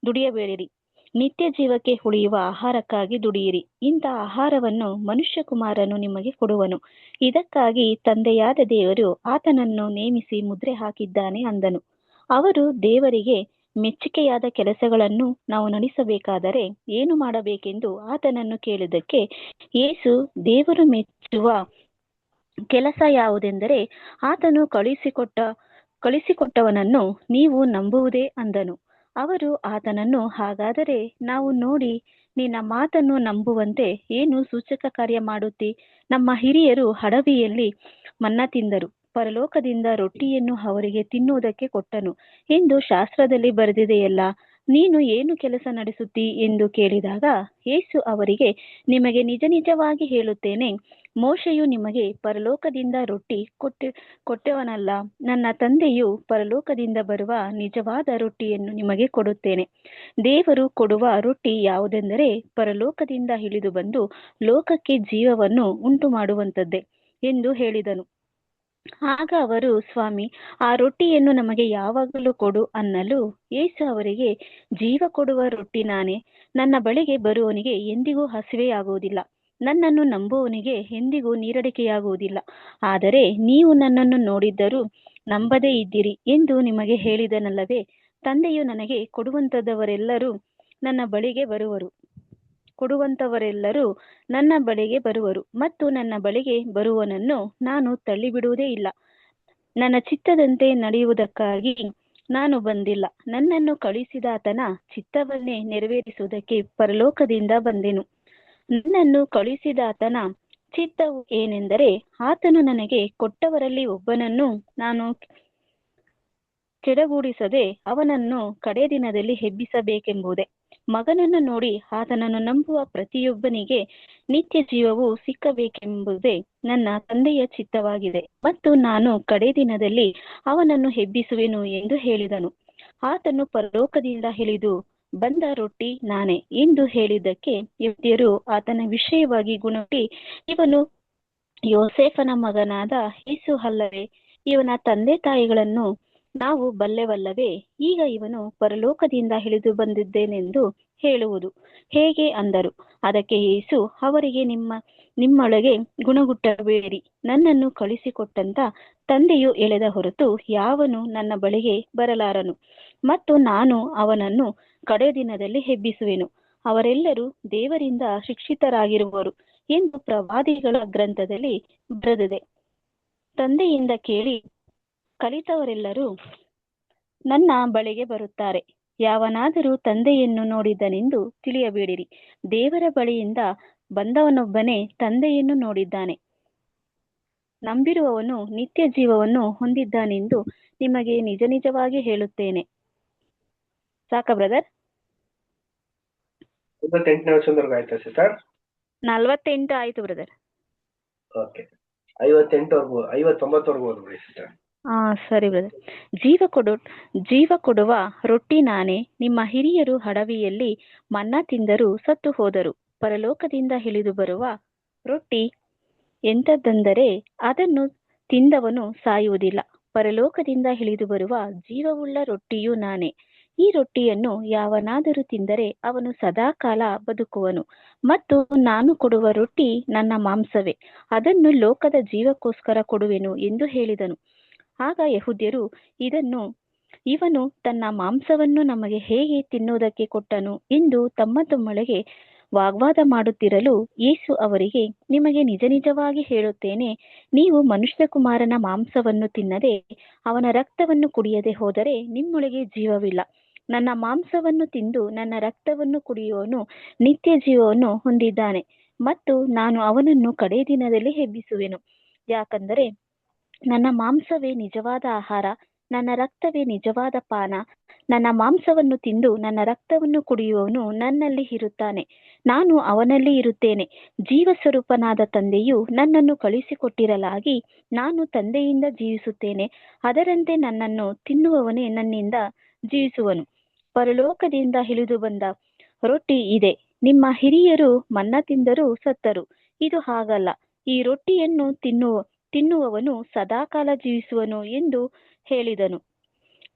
ದುಡಿಯಬೇಡಿರಿ, ನಿತ್ಯ ಜೀವಕ್ಕೆ ಉಳಿಯುವ ಆಹಾರಕ್ಕಾಗಿ ದುಡಿಯಿರಿ. ಇಂಥ ಆಹಾರವನ್ನು ಮನುಷ್ಯಕುಮಾರನು ನಿಮಗೆ ಕೊಡುವನು. ಇದಕ್ಕಾಗಿ ತಂದೆಯಾದ ದೇವರು ಆತನನ್ನು ನೇಮಿಸಿ ಮುದ್ರೆ ಹಾಕಿದ್ದಾನೆ ಅಂದನು. ಅವರು ದೇವರಿಗೆ ಮೆಚ್ಚುಗೆಯಾದ ಕೆಲಸಗಳನ್ನು ನಾವು ನಡೆಸಬೇಕಾದರೆ ಏನು ಮಾಡಬೇಕೆಂದು ಆತನನ್ನು ಕೇಳಿದ್ದಕ್ಕೆ, ಯೇಸು, ದೇವರು ಮೆಚ್ಚುವ ಕೆಲಸ ಯಾವುದೆಂದರೆ ಆತನು ಕಳುಹಿಸಿಕೊಟ್ಟವನನ್ನು ನೀವು ನಂಬುವುದೇ ಅಂದನು. ಅವರು ಆತನನ್ನು, ಹಾಗಾದರೆ ನಾವು ನೋಡಿ ನಿನ್ನ ಮಾತನ್ನು ನಂಬುವಂತೆ ಏನು ಸೂಚಕ ಕಾರ್ಯ ಮಾಡುತ್ತಿ? ನಮ್ಮ ಹಿರಿಯರು ಅಡವಿಯಲ್ಲಿ ಮನ್ನ ತಿಂದರು, ಪರಲೋಕದಿಂದ ರೊಟ್ಟಿಯನ್ನು ಅವರಿಗೆ ತಿನ್ನುವುದಕ್ಕೆ ಕೊಟ್ಟನು ಎಂದು ಶಾಸ್ತ್ರದಲ್ಲಿ ಬರೆದಿದೆಯಲ್ಲ, ನೀನು ಏನು ಕೆಲಸ ನಡೆಸುತ್ತಿ ಎಂದು ಕೇಳಿದಾಗ, ಯೇಸು ಅವರಿಗೆ, ನಿಮಗೆ ನಿಜ ನಿಜವಾಗಿ ಹೇಳುತ್ತೇನೆ, ಮೋಶೆಯು ನಿಮಗೆ ಪರಲೋಕದಿಂದ ರೊಟ್ಟಿ ಕೊಟ್ಟವನಲ್ಲ, ನನ್ನ ತಂದೆಯು ಪರಲೋಕದಿಂದ ಬರುವ ನಿಜವಾದ ರೊಟ್ಟಿಯನ್ನು ನಿಮಗೆ ಕೊಡುತ್ತೇನೆ. ದೇವರು ಕೊಡುವ ರೊಟ್ಟಿ ಯಾವುದೆಂದರೆ ಪರಲೋಕದಿಂದ ಇಳಿದು ಬಂದು ಲೋಕಕ್ಕೆ ಜೀವವನ್ನು ಉಂಟು ಮಾಡುವಂಥದ್ದೇ ಎಂದು ಹೇಳಿದನು. ಆಗ ಅವರು, ಸ್ವಾಮಿ, ಆ ರೊಟ್ಟಿಯನ್ನು ನಮಗೆ ಯಾವಾಗಲೂ ಕೊಡು ಅನ್ನಲು, ಯೇಸು ಅವರಿಗೆ, ಜೀವ ಕೊಡುವ ರೊಟ್ಟಿ ನಾನೇ. ನನ್ನ ಬಳಿಗೆ ಬರುವವನಿಗೆ ಎಂದಿಗೂ ಹಸಿವೆಯಾಗುವುದಿಲ್ಲ, ನನ್ನನ್ನು ನಂಬುವವನಿಗೆ ಎಂದಿಗೂ ನೀರಡಿಕೆಯಾಗುವುದಿಲ್ಲ. ಆದರೆ ನೀವು ನನ್ನನ್ನು ನೋಡಿದ್ದರೂ ನಂಬದೇ ಇದ್ದೀರಿ ಎಂದು ನಿಮಗೆ ಹೇಳಿದನಲ್ಲವೇ? ತಂದೆಯು ನನಗೆ ಕೊಡುವಂಥವರೆಲ್ಲರೂ ನನ್ನ ಬಳಿಗೆ ಬರುವರು ಮತ್ತು ನನ್ನ ಬಳಿಗೆ ಬರುವವನನ್ನು ನಾನು ತಳ್ಳಿಬಿಡುವುದೇ ಇಲ್ಲ. ನನ್ನ ಚಿತ್ತದಂತೆ ನಡೆಯುವುದಕ್ಕಾಗಿ ನಾನು ಬಂದಿಲ್ಲ, ನನ್ನನ್ನು ಕಳುಹಿಸಿದಾತನ ಚಿತ್ತವನ್ನೇ ನೆರವೇರಿಸುವುದಕ್ಕೆ ಪರಲೋಕದಿಂದ ಬಂದೆನು. ನನ್ನನ್ನು ಕಳುಹಿಸಿದಾತನ ಚಿತ್ತವು ಏನೆಂದರೆ, ಆತನು ನನಗೆ ಕೊಟ್ಟವರಲ್ಲಿ ಒಬ್ಬನನ್ನು ನಾನು ಕೆಡಗೂಡಿಸದೆ ಅವನನ್ನು ಕಡೆ ದಿನದಲ್ಲಿ ಎಬ್ಬಿಸಬೇಕೆಂಬುದೇ. ಮಗನನ್ನು ನೋಡಿ ಆತನನ್ನು ನಂಬುವ ಪ್ರತಿಯೊಬ್ಬನಿಗೆ ನಿತ್ಯ ಜೀವವು ಸಿಕ್ಕಬೇಕೆಂಬುದೇ ನನ್ನ ತಂದೆಯ ಚಿತ್ತವಾಗಿದೆ, ಮತ್ತು ನಾನು ಕಡೆ ದಿನದಲ್ಲಿ ಅವನನ್ನು ಎಬ್ಬಿಸುವೆನು ಎಂದು ಹೇಳಿದನು. ಆತನು ಪರಲೋಕದಿಂದ ಇಳಿದು ಬಂದ ರೊಟ್ಟಿ ನಾನೇ ಎಂದು ಹೇಳಿದ್ದಕ್ಕೆ ಯೆಹೂದ್ಯರು ಆತನ ವಿಷಯವಾಗಿ ಗುಣುಗುಟ್ಟಿ, ಇವನು ಯೋಸೇಫನ ಮಗನಾದ ಯೇಸು ಅಲ್ಲವೇ? ಇವನ ತಂದೆ ತಾಯಿಗಳನ್ನು ನಾವು ಬಲ್ಲೆವಲ್ಲವೇ? ಈಗ ಇವನು ಪರಲೋಕದಿಂದ ಇಳಿದು ಬಂದಿದ್ದೇನೆಂದು ಹೇಳುವುದು ಹೇಗೆ ಅಂದರು. ಅದಕ್ಕೆ ಯೇಸು ಅವರಿಗೆ, ನಿಮ್ಮೊಳಗೆ ಗುಣಗುಟ್ಟಬೇಡಿರಿ. ನನ್ನನ್ನು ಕಳುಹಿಸಿಕೊಟ್ಟಂತ ತಂದೆಯು ಎಳೆದ ಹೊರತು ಯಾವನು ನನ್ನ ಬಳಿಗೆ ಬರಲಾರನು, ಮತ್ತು ನಾನು ಅವನನ್ನು ಕಡೆ ದಿನದಲ್ಲಿ ಎಬ್ಬಿಸುವೆನು. ಅವರೆಲ್ಲರೂ ದೇವರಿಂದ ಶಿಕ್ಷಿತರಾಗಿರುವರು ಎಂದು ಪ್ರವಾದಿಗಳ ಗ್ರಂಥದಲ್ಲಿ ಬರೆದಿದೆ. ತಂದೆಯಿಂದ ಕೇಳಿ ಕಲಿತವರೆಲ್ಲರೂ ನನ್ನ ಬಳಿಗೆ ಬರುತ್ತಾರೆ, ಯಾವನಾದರೂ ತಂದೆಯನ್ನು ನೋಡಿದ್ದನೆಂದು ತಿಳಿಯಬೇಡಿರಿ. ದೇವರ ಬಳಿಯಿಂದ ಬಂದವನೊಬ್ಬನೇ ತಂದೆಯನ್ನು ನೋಡಿದ್ದಾನೆ. ನಂಬಿರುವವನು ನಿತ್ಯ ಜೀವವನ್ನು ಹೊಂದಿದ್ದಾನೆಂದು ನಿಮಗೆ ನಿಜ ನಿಜವಾಗಿ ಹೇಳುತ್ತೇನೆ. ಸಾಕ ಬ್ರದರ್? 58ನೇ ವರ್ಷದವರೆಗೂ ಆಯ್ತಾ ಸಿಸ್ಟರ್? 48 ಆಯ್ತು ಬ್ರದರ್. ಓಕೆ, 58ವರೆಗೂ 59ವರೆಗೂ ಓದ್ಬಿಡಿ ಸಿಸ್ಟರ್. ಸರಿ ಬ್ರದರ್. ಜೀವ ಕೊಡುವ ರೊಟ್ಟಿ ನಾನೇ. ನಿಮ್ಮ ಹಿರಿಯರು ಅಡವಿಯಲ್ಲಿ ಮನ್ನಾ ತಿಂದರೂ ಸತ್ತು ಹೋದರು. ಪರಲೋಕದಿಂದ ಇಳಿದು ಬರುವ ರೊಟ್ಟಿ ಎಂಥದ್ದೆಂದರೆ ಅದನ್ನು ತಿಂದವನು ಸಾಯುವುದಿಲ್ಲ. ಪರಲೋಕದಿಂದ ಇಳಿದು ಬರುವ ಜೀವವುಳ್ಳ ರೊಟ್ಟಿಯೂ ನಾನೇ. ಈ ರೊಟ್ಟಿಯನ್ನು ಯಾವನಾದರೂ ತಿಂದರೆ ಅವನು ಸದಾಕಾಲ ಬದುಕುವನು. ಮತ್ತು ನಾನು ಕೊಡುವ ರೊಟ್ಟಿ ನನ್ನ ಮಾಂಸವೇ, ಅದನ್ನು ಲೋಕದ ಜೀವಕ್ಕೋಸ್ಕರ ಕೊಡುವೆನು ಎಂದು ಹೇಳಿದನು. ಆಗ ಯೆಹೂದ್ಯರು ಇವನು ತನ್ನ ಮಾಂಸವನ್ನು ನಮಗೆ ಹೇಗೆ ತಿನ್ನುವುದಕ್ಕೆ ಕೊಟ್ಟನು ಎಂದು ತಮ್ಮೊಳಗೆ ವಾಗ್ವಾದ ಮಾಡುತ್ತಿರಲು, ಯೇಸು ಅವರಿಗೆ, ನಿಮಗೆ ನಿಜ ನಿಜವಾಗಿ ಹೇಳುತ್ತೇನೆ, ನೀವು ಮನುಷ್ಯಕುಮಾರನ ಮಾಂಸವನ್ನು ತಿನ್ನದೆ ಅವನ ರಕ್ತವನ್ನು ಕುಡಿಯದೆ ಹೋದರೆ ನಿಮ್ಮೊಳಗೆ ಜೀವವಿಲ್ಲ. ನನ್ನ ಮಾಂಸವನ್ನು ತಿಂದು ನನ್ನ ರಕ್ತವನ್ನು ಕುಡಿಯುವವನು ನಿತ್ಯ ಜೀವವನ್ನು ಹೊಂದಿದ್ದಾನೆ, ಮತ್ತು ನಾನು ಅವನನ್ನು ಕಡೇ ದಿನದಲ್ಲಿ ಎಬ್ಬಿಸುವೆನು. ಯಾಕಂದರೆ ನನ್ನ ಮಾಂಸವೇ ನಿಜವಾದ ಆಹಾರ, ನನ್ನ ರಕ್ತವೇ ನಿಜವಾದ ಪಾನ. ನನ್ನ ಮಾಂಸವನ್ನು ತಿಂದು ನನ್ನ ರಕ್ತವನ್ನು ಕುಡಿಯುವವನು ನನ್ನಲ್ಲಿ ಇರುತ್ತಾನೆ, ನಾನು ಅವನಲ್ಲಿ ಇರುತ್ತೇನೆ. ಜೀವಸ್ವರೂಪನಾದ ತಂದೆಯು ನನ್ನನ್ನು ಕಳುಹಿಸಿಕೊಟ್ಟಿರಲಾಗಿ ನಾನು ತಂದೆಯಿಂದ ಜೀವಿಸುತ್ತೇನೆ. ಅದರಂತೆ ನನ್ನನ್ನು ತಿನ್ನುವವನೇ ನನ್ನಿಂದ ಜೀವಿಸುವನು. ಪರಲೋಕದಿಂದ ಇಳಿದು ಬಂದ ರೊಟ್ಟಿ ಇದೆ. ನಿಮ್ಮ ಹಿರಿಯರು ಮನ್ನಾ ತಿಂದರೂ ಸತ್ತರು. ಇದು ಹಾಗಲ್ಲ. ಈ ರೊಟ್ಟಿಯನ್ನು ತಿನ್ನುವವನು ಸದಾಕಾಲ ಜೀವಿಸುವನು ಎಂದು ಹೇಳಿದನು.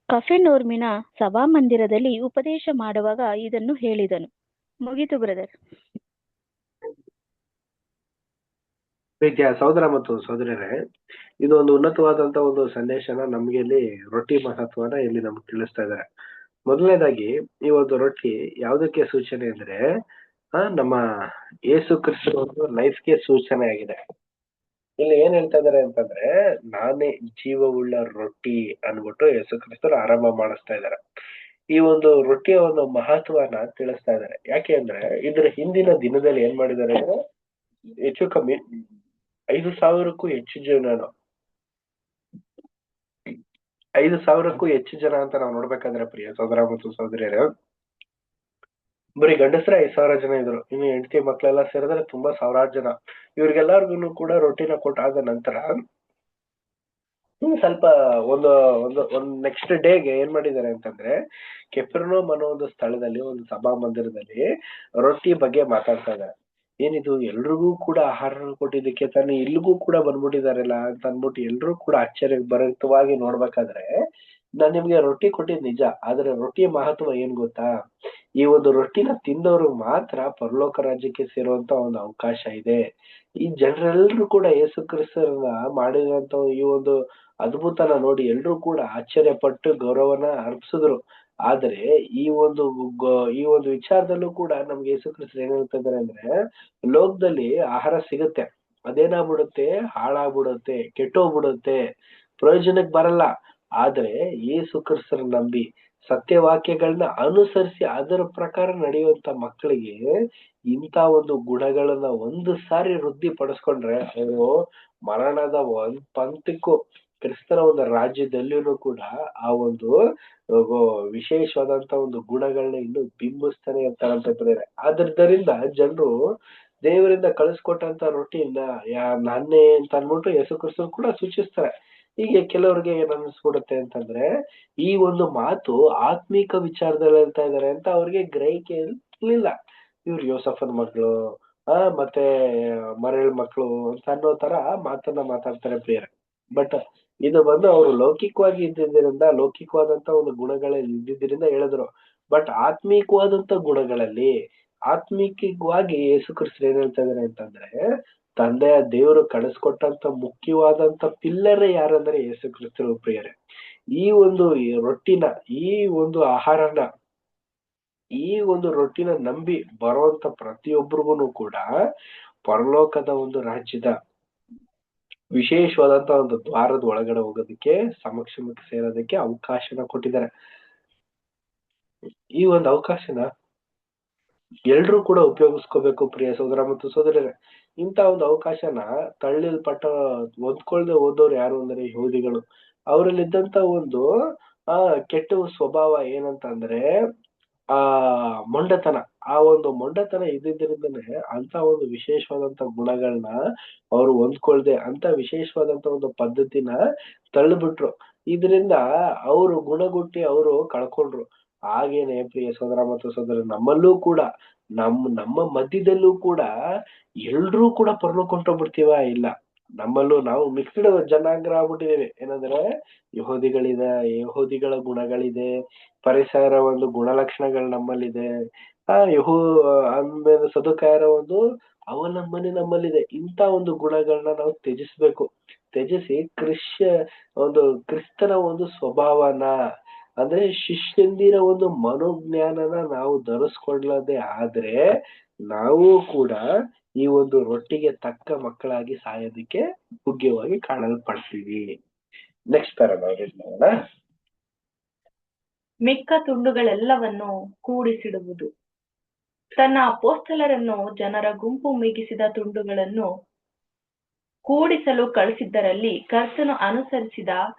ಕಫೆರ್ನೌಮಿನ ಸಭಾಮಂದಿರದಲ್ಲಿ ಉಪದೇಶ ಮಾಡುವಾಗ ಇದನ್ನು ಹೇಳಿದನು. ಮುಗಿತು ಬ್ರದರ್. ಪ್ರೀತಿಯ ಸಹೋದರ ಮತ್ತು ಸಹೋದರರೇ, ಇದು ಒಂದು ಉನ್ನತವಾದಂತ ಒಂದು ಸಂದೇಶನ ನಮ್ಗೆ ಇಲ್ಲಿ ರೊಟ್ಟಿ ಮಹತ್ವನ ಇಲ್ಲಿ ನಮ್ಗೆ ತಿಳಿಸ್ತಾ ಇದ್ದಾರೆ. ಮೊದಲನೇದಾಗಿ ಈ ಒಂದು ರೊಟ್ಟಿ ಯಾವುದಕ್ಕೆ ಸೂಚನೆ ಅಂದ್ರೆ ನಮ್ಮ ಯೇಸು ಕ್ರಿಸ್ತನ ಒಂದು ಲೈಫ್ಗೆ ಸೂಚನೆ ಆಗಿದೆ. ಇಲ್ಲಿ ಏನ್ ಹೇಳ್ತಾ ಇದಾರೆ ಅಂತಂದ್ರೆ, ನಾನೇ ಜೀವವುಳ್ಳ ರೊಟ್ಟಿ ಅನ್ಬಿಟ್ಟು ಯೇಸು ಕ್ರಿಸ್ತರು ಆರಂಭ ಮಾಡಿಸ್ತಾ ಇದಾರೆ. ಈ ಒಂದು ರೊಟ್ಟಿಯ ಒಂದು ಮಹತ್ವನ ತಿಳಿಸ್ತಾ ಇದಾರೆ. ಯಾಕೆ ಅಂದ್ರೆ ಇದ್ರ ಹಿಂದಿನ ದಿನದಲ್ಲಿ ಏನ್ ಮಾಡಿದಾರೆ ಅಂದ್ರೆ, ಹೆಚ್ಚು ಕಮ್ಮಿ 5,000ಕ್ಕೂ ಹೆಚ್ಚು ಜನ 5,000ಕ್ಕೂ ಹೆಚ್ಚು ಜನ ಅಂತ ನಾವು ನೋಡ್ಬೇಕಾದ್ರೆ ಪ್ರಿಯ ಸಹೋದರ ಮತ್ತು ಸಹೋದರಿಯರು, ಬರೀ ಗಂಡಸರೇ 5,000 ಜನ ಇದ್ರು. ಇನ್ನು ಹೆಂಡತಿ ಮಕ್ಳೆಲ್ಲ ಸೇರಿದ್ರೆ ತುಂಬಾ ಸಾವಿರಾರು ಜನ. ಇವ್ರಿಗೆಲ್ಲರಿಗೂ ಕೂಡ ರೊಟ್ಟಿನ ಕೊಟ್ಟಾದ ನಂತರ ಸ್ವಲ್ಪ ಒಂದು ನೆಕ್ಸ್ಟ್ ಡೇಗೆ ಏನ್ ಮಾಡಿದ್ದಾರೆ ಅಂತಂದ್ರೆ, ಕೆಫೆರ್ನೌಮ್ ಅನ್ನೋ ಒಂದು ಸ್ಥಳದಲ್ಲಿ ಒಂದು ಸಭಾ ಮಂದಿರದಲ್ಲಿ ರೊಟ್ಟಿ ಬಗ್ಗೆ ಮಾತಾಡ್ತಾ ಇದ್ದಾರೆ. ಏನಿದು ಎಲ್ರಿಗೂ ಕೂಡ ಆಹಾರ ಕೊಟ್ಟಿದ್ದಕ್ಕೆ ತಾನು ಇಲ್ಲಿಗೂ ಕೂಡ ಬಂದ್ಬಿಟ್ಟಿದಾರಲ್ಲ ಅಂತ ಅನ್ಬಿಟ್ಟು ಎಲ್ರು ಕೂಡ ಆಶ್ಚರ್ಯ ಭರಿತವಾಗಿ ನೋಡ್ಬೇಕಾದ್ರೆ, ನಾನ್ ನಿಮ್ಗೆ ರೊಟ್ಟಿ ಕೊಟ್ಟಿದ್ ನಿಜ, ಆದ್ರೆ ರೊಟ್ಟಿಯ ಮಹತ್ವ ಏನ್ ಗೊತ್ತಾ? ಈ ಒಂದು ರೊಟ್ಟಿನ ತಿಂದವ್ರಿಗೆ ಮಾತ್ರ ಪರಲೋಕ ರಾಜ್ಯಕ್ಕೆ ಸೇರುವಂತ ಒಂದು ಅವಕಾಶ ಇದೆ. ಈ ಜನರೆಲ್ಲರೂ ಕೂಡ ಯೇಸು ಕ್ರಿಸ್ತರನ್ನ ಮಾಡಿದಂತ ಈ ಒಂದು ಅದ್ಭುತನ ನೋಡಿ ಎಲ್ರು ಕೂಡ ಆಶ್ಚರ್ಯ ಪಟ್ಟು ಗೌರವನ ಅರ್ಪಿಸಿದ್ರು. ಆದ್ರೆ ಈ ಒಂದು ವಿಚಾರದಲ್ಲೂ ಕೂಡ ನಮ್ಗೆ ಯೇಸು ಕ್ರಿಸ್ತರು ಏನ್ ಹೇಳ್ತಾ ಇದಾರೆ ಅಂದ್ರೆ, ಲೋಕದಲ್ಲಿ ಆಹಾರ ಸಿಗುತ್ತೆ, ಅದೇನಾಗ್ಬಿಡುತ್ತೆ, ಹಾಳಾಗ್ಬಿಡುತ್ತೆ, ಕೆಟ್ಟೋಗ್ಬಿಡುತ್ತೆ, ಪ್ರಯೋಜನಕ್ಕೆ ಬರಲ್ಲ. ಆದ್ರೆ ಯೇಸು ಕ್ರಿಸ್ತರನ್ನ ನಂಬಿ ಸತ್ಯವಾಕ್ಯಗಳನ್ನ ಅನುಸರಿಸಿ ಅದರ ಪ್ರಕಾರ ನಡೆಯುವಂತ ಮಕ್ಕಳಿಗೆ ಇಂಥ ಒಂದು ಗುಣಗಳನ್ನ ಒಂದು ಸಾರಿ ವೃದ್ಧಿ ಪಡಿಸ್ಕೊಂಡ್ರೆ ಅವರು ಮರಣದ ಒಂದ್ ಪಂಕ್ತಿಕ್ಕೂ ಕ್ರಿಸ್ತನ ಒಂದು ರಾಜ್ಯದಲ್ಲಿಯೂ ಕೂಡ ಆ ಒಂದು ವಿಶೇಷವಾದಂತ ಒಂದು ಗುಣಗಳನ್ನ ಇನ್ನು ಬಿಂಬಿಸ್ತಾನೆ ಇರ್ತಾರಂತಿದ್ದಾರೆ. ಆದ್ರಿಂದ ಜನರು ದೇವರಿಂದ ಕಳಿಸ್ಕೊಟ್ಟಂತ ರೊಟ್ಟಿಯಿಂದ ನಾನೇ ಅಂತ ಅನ್ಬಿಟ್ಟು ಯೇಸು ಕ್ರಿಸ್ತರು ಕೂಡ ಸೂಚಿಸ್ತಾರೆ. ಹೀಗೆ ಕೆಲವ್ರಿಗೆ ಏನ್ ಅನ್ಸ್ಬಿಡುತ್ತೆ ಅಂತಂದ್ರೆ, ಈ ಒಂದು ಮಾತು ಆತ್ಮಿಕ ವಿಚಾರದಲ್ಲಿ ಹೇಳ್ತಾ ಇದಾರೆ ಅಂತ ಅವ್ರಿಗೆ ಗ್ರಹಿಕೆ ಇರ್ಲಿಲ್ಲ. ಇವ್ರು ಯೋಸಫನ್ ಮಕ್ಕಳು ಮತ್ತೆ ಮರಳ್ ಮಕ್ಕಳು ಅಂತ ಅನ್ನೋ ತರ ಮಾತನ್ನ ಮಾತಾಡ್ತಾರೆ ಪ್ರಿಯರೇ. ಬಟ್ ಇದು ಬಂದು ಅವರು ಲೌಕಿಕವಾಗಿ ಇದ್ದಿದ್ದರಿಂದ, ಲೌಕಿಕವಾದಂತ ಒಂದು ಗುಣಗಳಲ್ಲಿ ಇದ್ದಿದ್ದರಿಂದ ಹೇಳಿದ್ರು. ಬಟ್ ಆತ್ಮಿಕವಾದಂತ ಗುಣಗಳಲ್ಲಿ ಆತ್ಮಿಕವಾಗಿ ಯೇಸು ಕ್ರಿಸ್ತರು ಏನ್ ಹೇಳ್ತಾ ಇದಾರೆ ಅಂತಂದ್ರೆ, ತಂದೆಯ ದೇವರು ಕಳಿಸ್ಕೊಟ್ಟಂತ ಮುಖ್ಯವಾದಂತ ಪಿಲ್ಲರ್ ಯಾರಂದ್ರೆ ಯೇಸು ಕ್ರಿಸ್ತರು ಪ್ರಿಯರೇ. ಈ ಒಂದು ರೊಟ್ಟಿನ, ಈ ಒಂದು ಆಹಾರನ, ಈ ಒಂದು ರೊಟ್ಟಿನ ನಂಬಿ ಬರುವಂತ ಪ್ರತಿಯೊಬ್ಬರಿಗೂ ಕೂಡ ಪರಲೋಕದ ಒಂದು ರಾಜ್ಯದ ವಿಶೇಷವಾದಂತ ಒಂದು ದ್ವಾರದ ಒಳಗಡೆ ಹೋಗೋದಕ್ಕೆ, ಸಮಕ್ಷಮಕ್ಕೆ ಸೇರೋದಕ್ಕೆ ಅವಕಾಶನ ಕೊಟ್ಟಿದ್ದಾರೆ. ಈ ಒಂದು ಅವಕಾಶನ ಎಲ್ರೂ ಕೂಡ ಉಪಯೋಗಿಸ್ಕೋಬೇಕು ಪ್ರಿಯ ಸೋದರ ಮತ್ತು ಸೋದರಿಯರೇ. ಇಂಥ ಒಂದು ಅವಕಾಶನ ಹೊಂದ್ಕೊಳ್ದೆ ಹೋದವ್ರು ಯಾರು ಅಂದ್ರೆ ಯಹೂದಿಗಳು. ಅವರಲ್ಲಿದ್ದಂತ ಒಂದು ಕೆಟ್ಟ ಸ್ವಭಾವ ಏನಂತಂದ್ರೆ ಆ ಮೊಂಡತನ. ಆ ಒಂದು ಮೊಂಡತನ ಇದ್ದಿದ್ರಿಂದನೇ ಅಂತ ಒಂದು ವಿಶೇಷವಾದಂತ ಗುಣಗಳನ್ನ ಅವ್ರು ಹೊಂದ್ಕೊಳ್ದೆ ಅಂತ ವಿಶೇಷವಾದಂತ ಒಂದು ಪದ್ಧತಿನ ತಳ್ಳಿಬಿಟ್ರು. ಇದರಿಂದ ಅವರು ಗುಣಗುಟ್ಟಿ ಅವರು ಕಳ್ಕೊಂಡ್ರು. ಹಾಗೇನೆ ಪ್ರಿಯ ಸೋದರ ಮತ್ತು ಸೋದರಿ, ನಮ್ಮಲ್ಲೂ ಕೂಡ ನಮ್ಮ ಮಧ್ಯದಲ್ಲೂ ಕೂಡ ಎಲ್ರೂ ಕೂಡ ಪರಲೋಕ ಹೊಂಟೋಗ್ಬಿಡ್ತೀವ? ಇಲ್ಲ. ನಮ್ಮಲ್ಲೂ ನಾವು ಮಿಕ್ಸ್ಡ್ ಜನಾಂಗ ಆಗ್ಬಿಟ್ಟಿದೀವಿ. ಏನಂದ್ರೆ ಯಹೂದಿಗಳ ಗುಣಗಳಿದೆ, ಪರಿಸರ ಒಂದು ಗುಣಲಕ್ಷಣಗಳು ನಮ್ಮಲ್ಲಿದೆ, ಆಮೇಲೆ ಸದುಕಾಯರ ಒಂದು ಅವಲಂಬನೆ ನಮ್ಮಲ್ಲಿದೆ. ಇಂಥ ಒಂದು ಗುಣಗಳನ್ನ ನಾವು ತ್ಯಜಿಸಿ ಕ್ರಿಸ್ತನ ಒಂದು ಸ್ವಭಾವನ ಅಂದ್ರೆ ಶಿಷ್ಯಂದಿರ ಒಂದು ಮನೋಜ್ಞಾನನ ನಾವು ಧರಿಸ್ಕೊಳ್ಳದೆ ಆದ್ರೆ ನಾವು ಕೂಡ ಈ ಒಂದು ರೊಟ್ಟಿಗೆ ತಕ್ಕ ಮಕ್ಕಳಾಗಿ ಸಾಯೋದಕ್ಕೆ ಯೋಗ್ಯವಾಗಿ ಕಾಣಲ್ಪಡ್ತೀವಿ. ನೆಕ್ಸ್ಟ್ ಪ್ಯಾರಾಗ್ರಾಫ್ ನೋಡೋಣ. ಮಿಕ್ಕ ತುಂಡುಗಳೆಲ್ಲವನ್ನು ಕೂಡಿಸಿಡುವುದು. ತನ್ನ ಅಪೊಸ್ತಲರನ್ನು ಜನರ ಗುಂಪು ಮಿಗಿಸಿದ ತುಂಡುಗಳನ್ನು ಕೂಡಿಸಲು ಕಳಿಸಿದ್ದರಲ್ಲಿ ಕರ್ತನು ಅನುಸರಿಸಿದ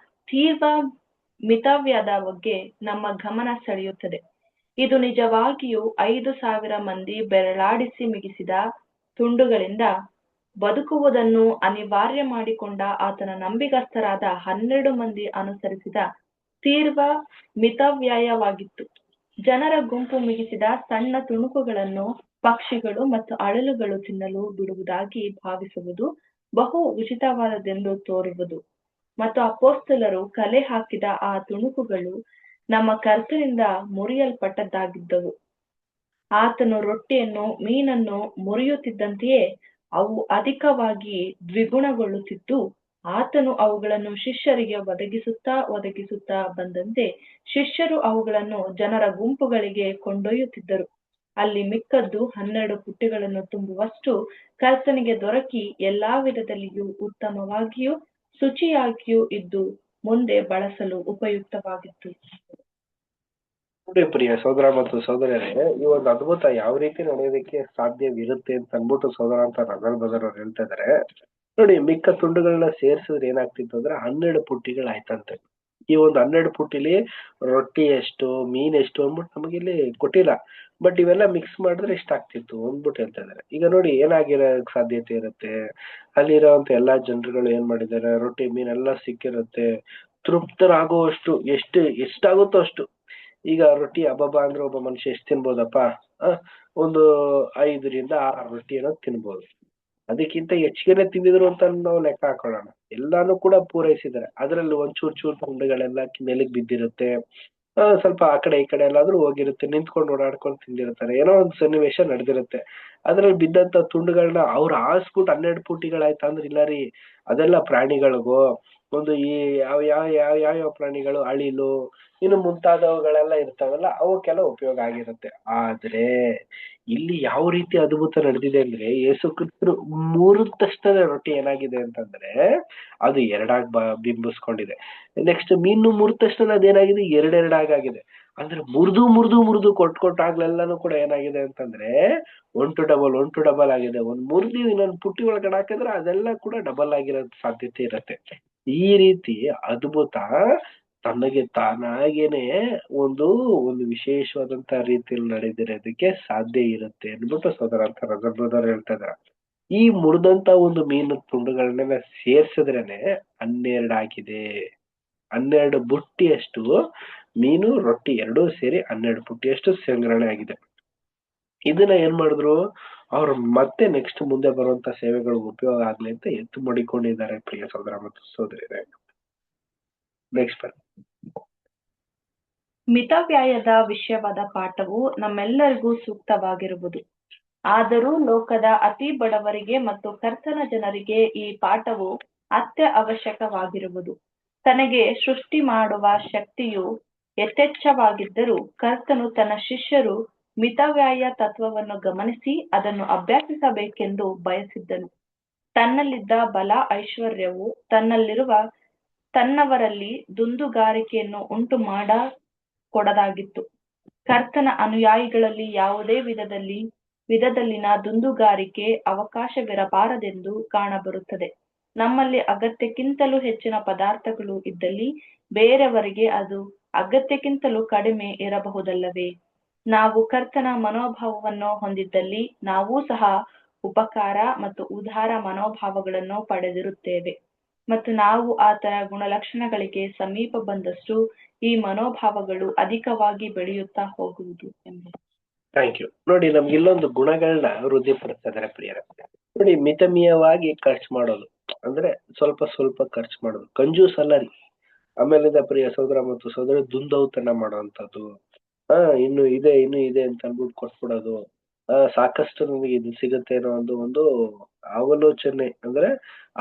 ತೀವ್ರ ಮಿತವ್ಯದ ಬಗ್ಗೆ ನಮ್ಮ ಗಮನ ಸೆಳೆಯುತ್ತದೆ. ಇದು ನಿಜವಾಗಿಯೂ 5,000 ಮಂದಿ ಬೆರಳಾಡಿಸಿ ಮಿಗಿಸಿದ ತುಂಡುಗಳಿಂದ ಬದುಕುವುದನ್ನು ಅನಿವಾರ್ಯ ಮಾಡಿಕೊಂಡ ಆತನ ನಂಬಿಗಸ್ತರಾದ 12 ಮಂದಿ ಅನುಸರಿಸಿದ ತೀವ್ರ ಮಿತವ್ಯಯವಾಗಿತ್ತು. ಜನರ ಗುಂಪು ಮಿಗಿಸಿದ ಸಣ್ಣ ತುಣುಕುಗಳನ್ನು ಪಕ್ಷಿಗಳು ಮತ್ತು ಅಳಿಲುಗಳು ತಿನ್ನಲು ಬಿಡುವುದಾಗಿ ಭಾವಿಸುವುದು ಬಹು ಉಚಿತವಾದದೆಂದು ತೋರುವುದು. ಮತ್ತು ಅಪೊಸ್ತಲರು ಕಲೆ ಹಾಕಿದ ಆ ತುಣುಕುಗಳು ನಮ್ಮ ಕರ್ತನಿಂದ ಮುರಿಯಲ್ಪಟ್ಟದ್ದಾಗಿದ್ದವು. ಆತನು ರೊಟ್ಟಿಯನ್ನು ಮೀನನ್ನು ಮುರಿಯುತ್ತಿದ್ದಂತೆಯೇ ಅವು ಅಧಿಕವಾಗಿ ದ್ವಿಗುಣಗೊಳ್ಳುತ್ತಿದ್ದು, ಆತನು ಅವುಗಳನ್ನು ಶಿಷ್ಯರಿಗೆ ಒದಗಿಸುತ್ತಾ ಬಂದಂತೆ ಶಿಷ್ಯರು ಅವುಗಳನ್ನು ಜನರ ಗುಂಪುಗಳಿಗೆ ಕೊಂಡೊಯ್ಯುತ್ತಿದ್ದರು. ಅಲ್ಲಿ ಮಿಕ್ಕದ್ದು 12 ಪುಟ್ಟಿಗಳನ್ನು ತುಂಬುವಷ್ಟು ಕರ್ತನಿಗೆ ದೊರಕಿ ಎಲ್ಲಾ ವಿಧದಲ್ಲಿಯೂ ಉತ್ತಮವಾಗಿಯೂ ಶುಚಿಯಾಗಿಯೂ ಇದ್ದು ಮುಂದೆ ಬಳಸಲು ಉಪಯುಕ್ತವಾಗಿತ್ತು. ನೋಡಿ ಪ್ರಿಯ ಸೋದರ ಮತ್ತು ಸೋದರಿಯರೇ, ಈ ಒಂದು ಅದ್ಭುತ ಯಾವ ರೀತಿ ನಡೆಯೋದಕ್ಕೆ ಸಾಧ್ಯವಿರುತ್ತೆ ಅಂತ ಅನ್ಬಿಟ್ಟು ಸೋದರ ಅಂತ ರಗಲ್ ಬದರ್ ಅವ್ರು ಹೇಳ್ತಾ ಇದಾರೆ. ನೋಡಿ, ಮಿಕ್ಕ ತುಂಡುಗಳನ್ನ ಸೇರ್ಸಿದ್ರೆ ಏನಾಗ್ತಿತ್ತು ಅಂದ್ರೆ 12 ಪುಟ್ಟಿಗಳಾಯ್ತಂತೆ. ಈ ಒಂದು 12 ಪುಟ್ಟಿಲಿ ರೊಟ್ಟಿ ಎಷ್ಟು, ಮೀನ್ ಎಷ್ಟು ಅಂದ್ಬಿಟ್ಟು ನಮಗೆ ಇಲ್ಲಿ ಕೊಟ್ಟಿಲ್ಲ. ಬಟ್ ಇವೆಲ್ಲ ಮಿಕ್ಸ್ ಮಾಡಿದ್ರೆ ಇಷ್ಟ ಆಗ್ತಿತ್ತು ಅಂದ್ಬಿಟ್ಟು ಹೇಳ್ತಾ ಇದಾರೆ. ಈಗ ನೋಡಿ ಏನಾಗಿರೋ ಸಾಧ್ಯತೆ ಇರುತ್ತೆ. ಅಲ್ಲಿರೋಂತ ಎಲ್ಲಾ ಜನರುಗಳು ಏನ್ ಮಾಡಿದ್ದಾರೆ, ರೊಟ್ಟಿ ಮೀನ್ ಎಲ್ಲ ಸಿಕ್ಕಿರುತ್ತೆ, ತೃಪ್ತರಾಗುವಷ್ಟು ಎಷ್ಟಾಗುತ್ತೋ ಅಷ್ಟು. ಈಗ ರೊಟ್ಟಿ ಹಬ್ಬ ಅಂದ್ರೆ ಒಬ್ಬ ಮನುಷ್ಯ ಎಷ್ಟು ತಿನ್ಬೋದಪ್ಪ? ಒಂದು 5ರಿಂದ 6 ರೊಟ್ಟಿ ಏನೋ ತಿನ್ಬೋದು. ಅದಕ್ಕಿಂತ ಹೆಚ್ಚಿಗೆನೆ ತಿಂದಿದ್ರು ಅಂತ ನಾವು ಲೆಕ್ಕ ಹಾಕೊಳ್ಳೋಣ. ಎಲ್ಲಾನು ಕೂಡ ಪೂರೈಸಿದ್ದಾರೆ. ಅದ್ರಲ್ಲಿ ಒಂದ್ ಚೂರ್ ತುಂಡುಗಳೆಲ್ಲ ನೆಲಕ್ ಬಿದ್ದಿರುತ್ತೆ, ಸ್ವಲ್ಪ ಆ ಕಡೆ ಈ ಕಡೆ ಎಲ್ಲಾದ್ರೂ ಹೋಗಿರುತ್ತೆ, ನಿಂತ್ಕೊಂಡು ಓಡಾಡ್ಕೊಂಡು ತಿಂದಿರ್ತಾರೆ, ಏನೋ ಒಂದು ಸನ್ನಿವೇಶ ನಡೆದಿರುತ್ತೆ. ಅದ್ರಲ್ಲಿ ಬಿದ್ದಂತ ತುಂಡುಗಳನ್ನ ಅವ್ರು ಆಸ್ಬಿಟ್ಟು 12 ಪುಟ್ಟಿಗಳಾಯ್ತಾ ಅಂದ್ರೆ ಇಲ್ಲ ರೀ. ಅದೆಲ್ಲ ಪ್ರಾಣಿಗಳಿಗೂ ಒಂದು ಈ ಯಾವ ಪ್ರಾಣಿಗಳು, ಅಳಿಲು ಇನ್ನು ಮುಂತಾದವುಗಳೆಲ್ಲ ಇರ್ತಾವಲ್ಲ, ಅವಕ್ಕೆಲ್ಲ ಉಪಯೋಗ ಆಗಿರುತ್ತೆ. ಆದ್ರೆ ಇಲ್ಲಿ ಯಾವ ರೀತಿ ಅದ್ಭುತ ನಡೆದಿದೆ ಅಂದ್ರೆ, ಯೇಸು ಕ್ರಿಸ್ತರು ಮುರಿದ ತಕ್ಷಣ ರೊಟ್ಟಿ ಏನಾಗಿದೆ ಅಂತಂದ್ರೆ ಅದು 2 ಬಿಂಬಿಸ್ಕೊಂಡಿದೆ. ನೆಕ್ಸ್ಟ್ ಮೀನು ಮುರಿದ ತಕ್ಷಣ ಅದೇನಾಗಿದೆ, 2 ಆಗಿದೆ. ಅಂದ್ರೆ ಮುರಿದು ಕೊಟ್ಟಾಗ್ಲೆಲ್ಲಾನು ಕೂಡ ಏನಾಗಿದೆ ಅಂತಂದ್ರೆ 1 to double ಆಗಿದೆ. ಒಂದ್ ಮುರಿದು ಇನ್ನೊಂದು ಪುಟ್ಟಿ ಒಳಗಡೆ ಹಾಕಿದ್ರೆ ಅದೆಲ್ಲ ಕೂಡ ಡಬಲ್ ಆಗಿರೋ ಸಾಧ್ಯತೆ ಇರುತ್ತೆ. ಈ ರೀತಿ ಅದ್ಭುತ ತನಗೆ ತಾನಾಗೇನೆ ಒಂದು ವಿಶೇಷವಾದಂತ ರೀತಿಯಲ್ಲಿ ನಡೆದಿರೋದಕ್ಕೆ ಸಾಧ್ಯ ಇರುತ್ತೆ ಅಂದ್ಬಿಟ್ಟು ಸೋದರ ಅಂತ ರಜಬ್ರದವ್ರು ಹೇಳ್ತಾ ಇದಾರೆ. ಈ ಮುರಿದಂತ ಒಂದು ಮೀನು ತುಂಡುಗಳನ್ನೆಲ್ಲ ಸೇರ್ಸಿದ್ರೇನೆ 12 ಆಗಿದೆ. 12 ಬುಟ್ಟಿಯಷ್ಟು ಮೀನು ರೊಟ್ಟಿ 2 ಸೇರಿ 12 ಬುಟ್ಟಿಯಷ್ಟು ಸಂಗ್ರಹಣೆ ಆಗಿದೆ. ಇದನ್ನ ಏನ್ ಮಾಡಿದ್ರು, ಅವ್ರು ಮತ್ತೆ ನೆಕ್ಸ್ಟ್ ಮುಂದೆ ಬರುವಂತ ಸೇವೆಗಳಿಗೆ ಉಪಯೋಗ ಆಗ್ಲಿ ಅಂತ ಎತ್ತು ಮಡಿಕೊಂಡಿದ್ದಾರೆ ಪ್ರಿಯ ಸೋದರ ಮತ್ತು ಸೋದರಿಯರೇ. ನೆಕ್ಸ್ಟ್ ಮಿತವ್ಯಯದ ವಿಷಯವಾದ ಪಾಠವು ನಮ್ಮೆಲ್ಲರಿಗೂ ಸೂಕ್ತವಾಗಿರುವುದು. ಆದರೂ ಲೋಕದ ಅತಿ ಬಡವರಿಗೆ ಮತ್ತು ಕರ್ತನ ಜನರಿಗೆ ಈ ಪಾಠವು ಅವಶ್ಯಕವಾಗಿರುವುದು. ತನಗೆ ಸೃಷ್ಟಿ ಮಾಡುವ ಶಕ್ತಿಯು ಯಥೇಚ್ಛವಾಗಿದ್ದರೂ ಕರ್ತನು ತನ್ನ ಶಿಷ್ಯರು ಮಿತವ್ಯಯ ತತ್ವವನ್ನು ಗಮನಿಸಿ ಅದನ್ನು ಅಭ್ಯಾಸಿಸಬೇಕೆಂದು ಬಯಸಿದ್ದನು. ತನ್ನಲ್ಲಿದ್ದ ಬಲ ಐಶ್ವರ್ಯವು ತನ್ನವರಲ್ಲಿ ದುಂದುಗಾರಿಕೆಯನ್ನು ಉಂಟು ಕೊಡದಾಗಿತ್ತು. ಕರ್ತನ ಅನುಯಾಯಿಗಳಲ್ಲಿ ಯಾವುದೇ ವಿಧದಲ್ಲಿನ ದುಂದುಗಾರಿಕೆ ಅವಕಾಶವಿರಬಾರದೆಂದು ಕಾಣಬರುತ್ತದೆ. ನಮ್ಮಲ್ಲಿ ಅಗತ್ಯಕ್ಕಿಂತಲೂ ಹೆಚ್ಚಿನ ಪದಾರ್ಥಗಳು ಇದ್ದಲ್ಲಿ ಬೇರೆಯವರಿಗೆ ಅದು ಅಗತ್ಯಕ್ಕಿಂತಲೂ ಕಡಿಮೆ ಇರಬಹುದಲ್ಲವೇ? ನಾವು ಕರ್ತನ ಮನೋಭಾವವನ್ನು ಹೊಂದಿದ್ದಲ್ಲಿ ನಾವೂ ಸಹ ಉಪಕಾರ ಮತ್ತು ಉದಾರ ಮನೋಭಾವಗಳನ್ನು ಪಡೆದಿರುತ್ತೇವೆ ಮತ್ತು ನಾವು ಆತನ ಗುಣಲಕ್ಷಣಗಳಿಗೆ ಸಮೀಪ ಬಂದಷ್ಟು ಈ ಮನೋಭಾವಗಳು ಅಧಿಕವಾಗಿ ಬೆಳೆಯುತ್ತಾ ಹೋಗುವುದು ಎಂಬುದು. Thank you. ನೋಡಿ, ನಮ್ಗೆ ಇಲ್ಲೊಂದು ಗುಣಗಳನ್ನ ವೃದ್ಧಿಪಡಿಸ್ತಿದ್ದಾರೆ ಪ್ರಿಯರ. ನೋಡಿ, ಮಿತಮೀಯವಾಗಿ ಖರ್ಚು ಮಾಡೋದು ಅಂದ್ರೆ ಸ್ವಲ್ಪ ಸ್ವಲ್ಪ ಖರ್ಚು ಮಾಡೋದು, ಕಂಜೂಸ್ ಅಲ್ಲ ರೀ. ಆಮೇಲಿಂದ ಪ್ರಿಯ ಸಹೋದರ ಮತ್ತು ಸಹೋದರಿ ದುಂದೌತಣ ಮಾಡುವಂಥದ್ದು, ಇನ್ನು ಇದೆ ಅಂತ ಅಂದ್ಬಿಟ್ಟು ಕೊಟ್ಬಿಡೋದು, ಸಾಕಷ್ಟು ನಮಗೆ ಇದು ಸಿಗುತ್ತೆ ಅನ್ನೋ ಒಂದು ಆಲೋಚನೆ ಅಂದ್ರೆ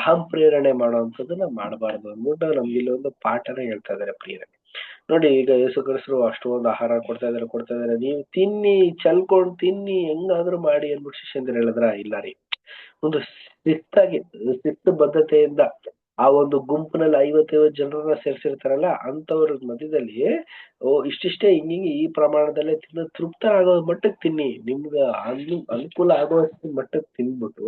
ಅಹಂ ಪ್ರೇರಣೆ ಮಾಡುವಂಥದ್ದನ್ನ ಮಾಡಬಾರ್ದು ಅಂದ್ಬಿಟ್ಟು ನಮ್ಗೆ ಇಲ್ಲಿ ಒಂದು ಪಾಠನ ಹೇಳ್ತಾ ಇದಾರೆ ಪ್ರಿಯರೇ. ನೋಡಿ, ಈಗ ಯೇಸು ಕ್ರಿಸ್ತರು ಅಷ್ಟೊಂದು ಆಹಾರ ಕೊಡ್ತಾ ಇದಾರೆ, ನೀವು ತಿನ್ನಿ, ಚಲ್ಕೊಂಡ್ ತಿನ್ನಿ, ಹೆಂಗಾದ್ರೂ ಮಾಡಿ ಅಂದ್ಬಿಟ್ಟು ಶಿಷ್ಯಂದಿರು ಹೇಳಿದ್ರ? ಇಲ್ಲ ರೀ. ಒಂದು ಶಿಸ್ತು ಬದ್ಧತೆಯಿಂದ ಆ ಒಂದು ಗುಂಪಿನಲ್ಲಿ 50 ಜನರನ್ನ ಸೇರ್ಸಿರ್ತಾರಲ್ಲ, ಅಂತವ್ರ ಮಧ್ಯದಲ್ಲಿ ಇಷ್ಟಿಷ್ಟೇ ಹಿಂಗೆ ಈ ಪ್ರಮಾಣದಲ್ಲೇ ತಿನ್ನೋ, ತೃಪ್ತ ಆಗೋ ಮಟ್ಟಕ್ಕೆ ತಿನ್ನಿ, ನಿಮ್ಗೆ ಅನುಕೂಲ ಆಗುವಷ್ಟು ಮಟ್ಟಕ್ಕೆ ತಿನ್ಬಿಟ್ಟು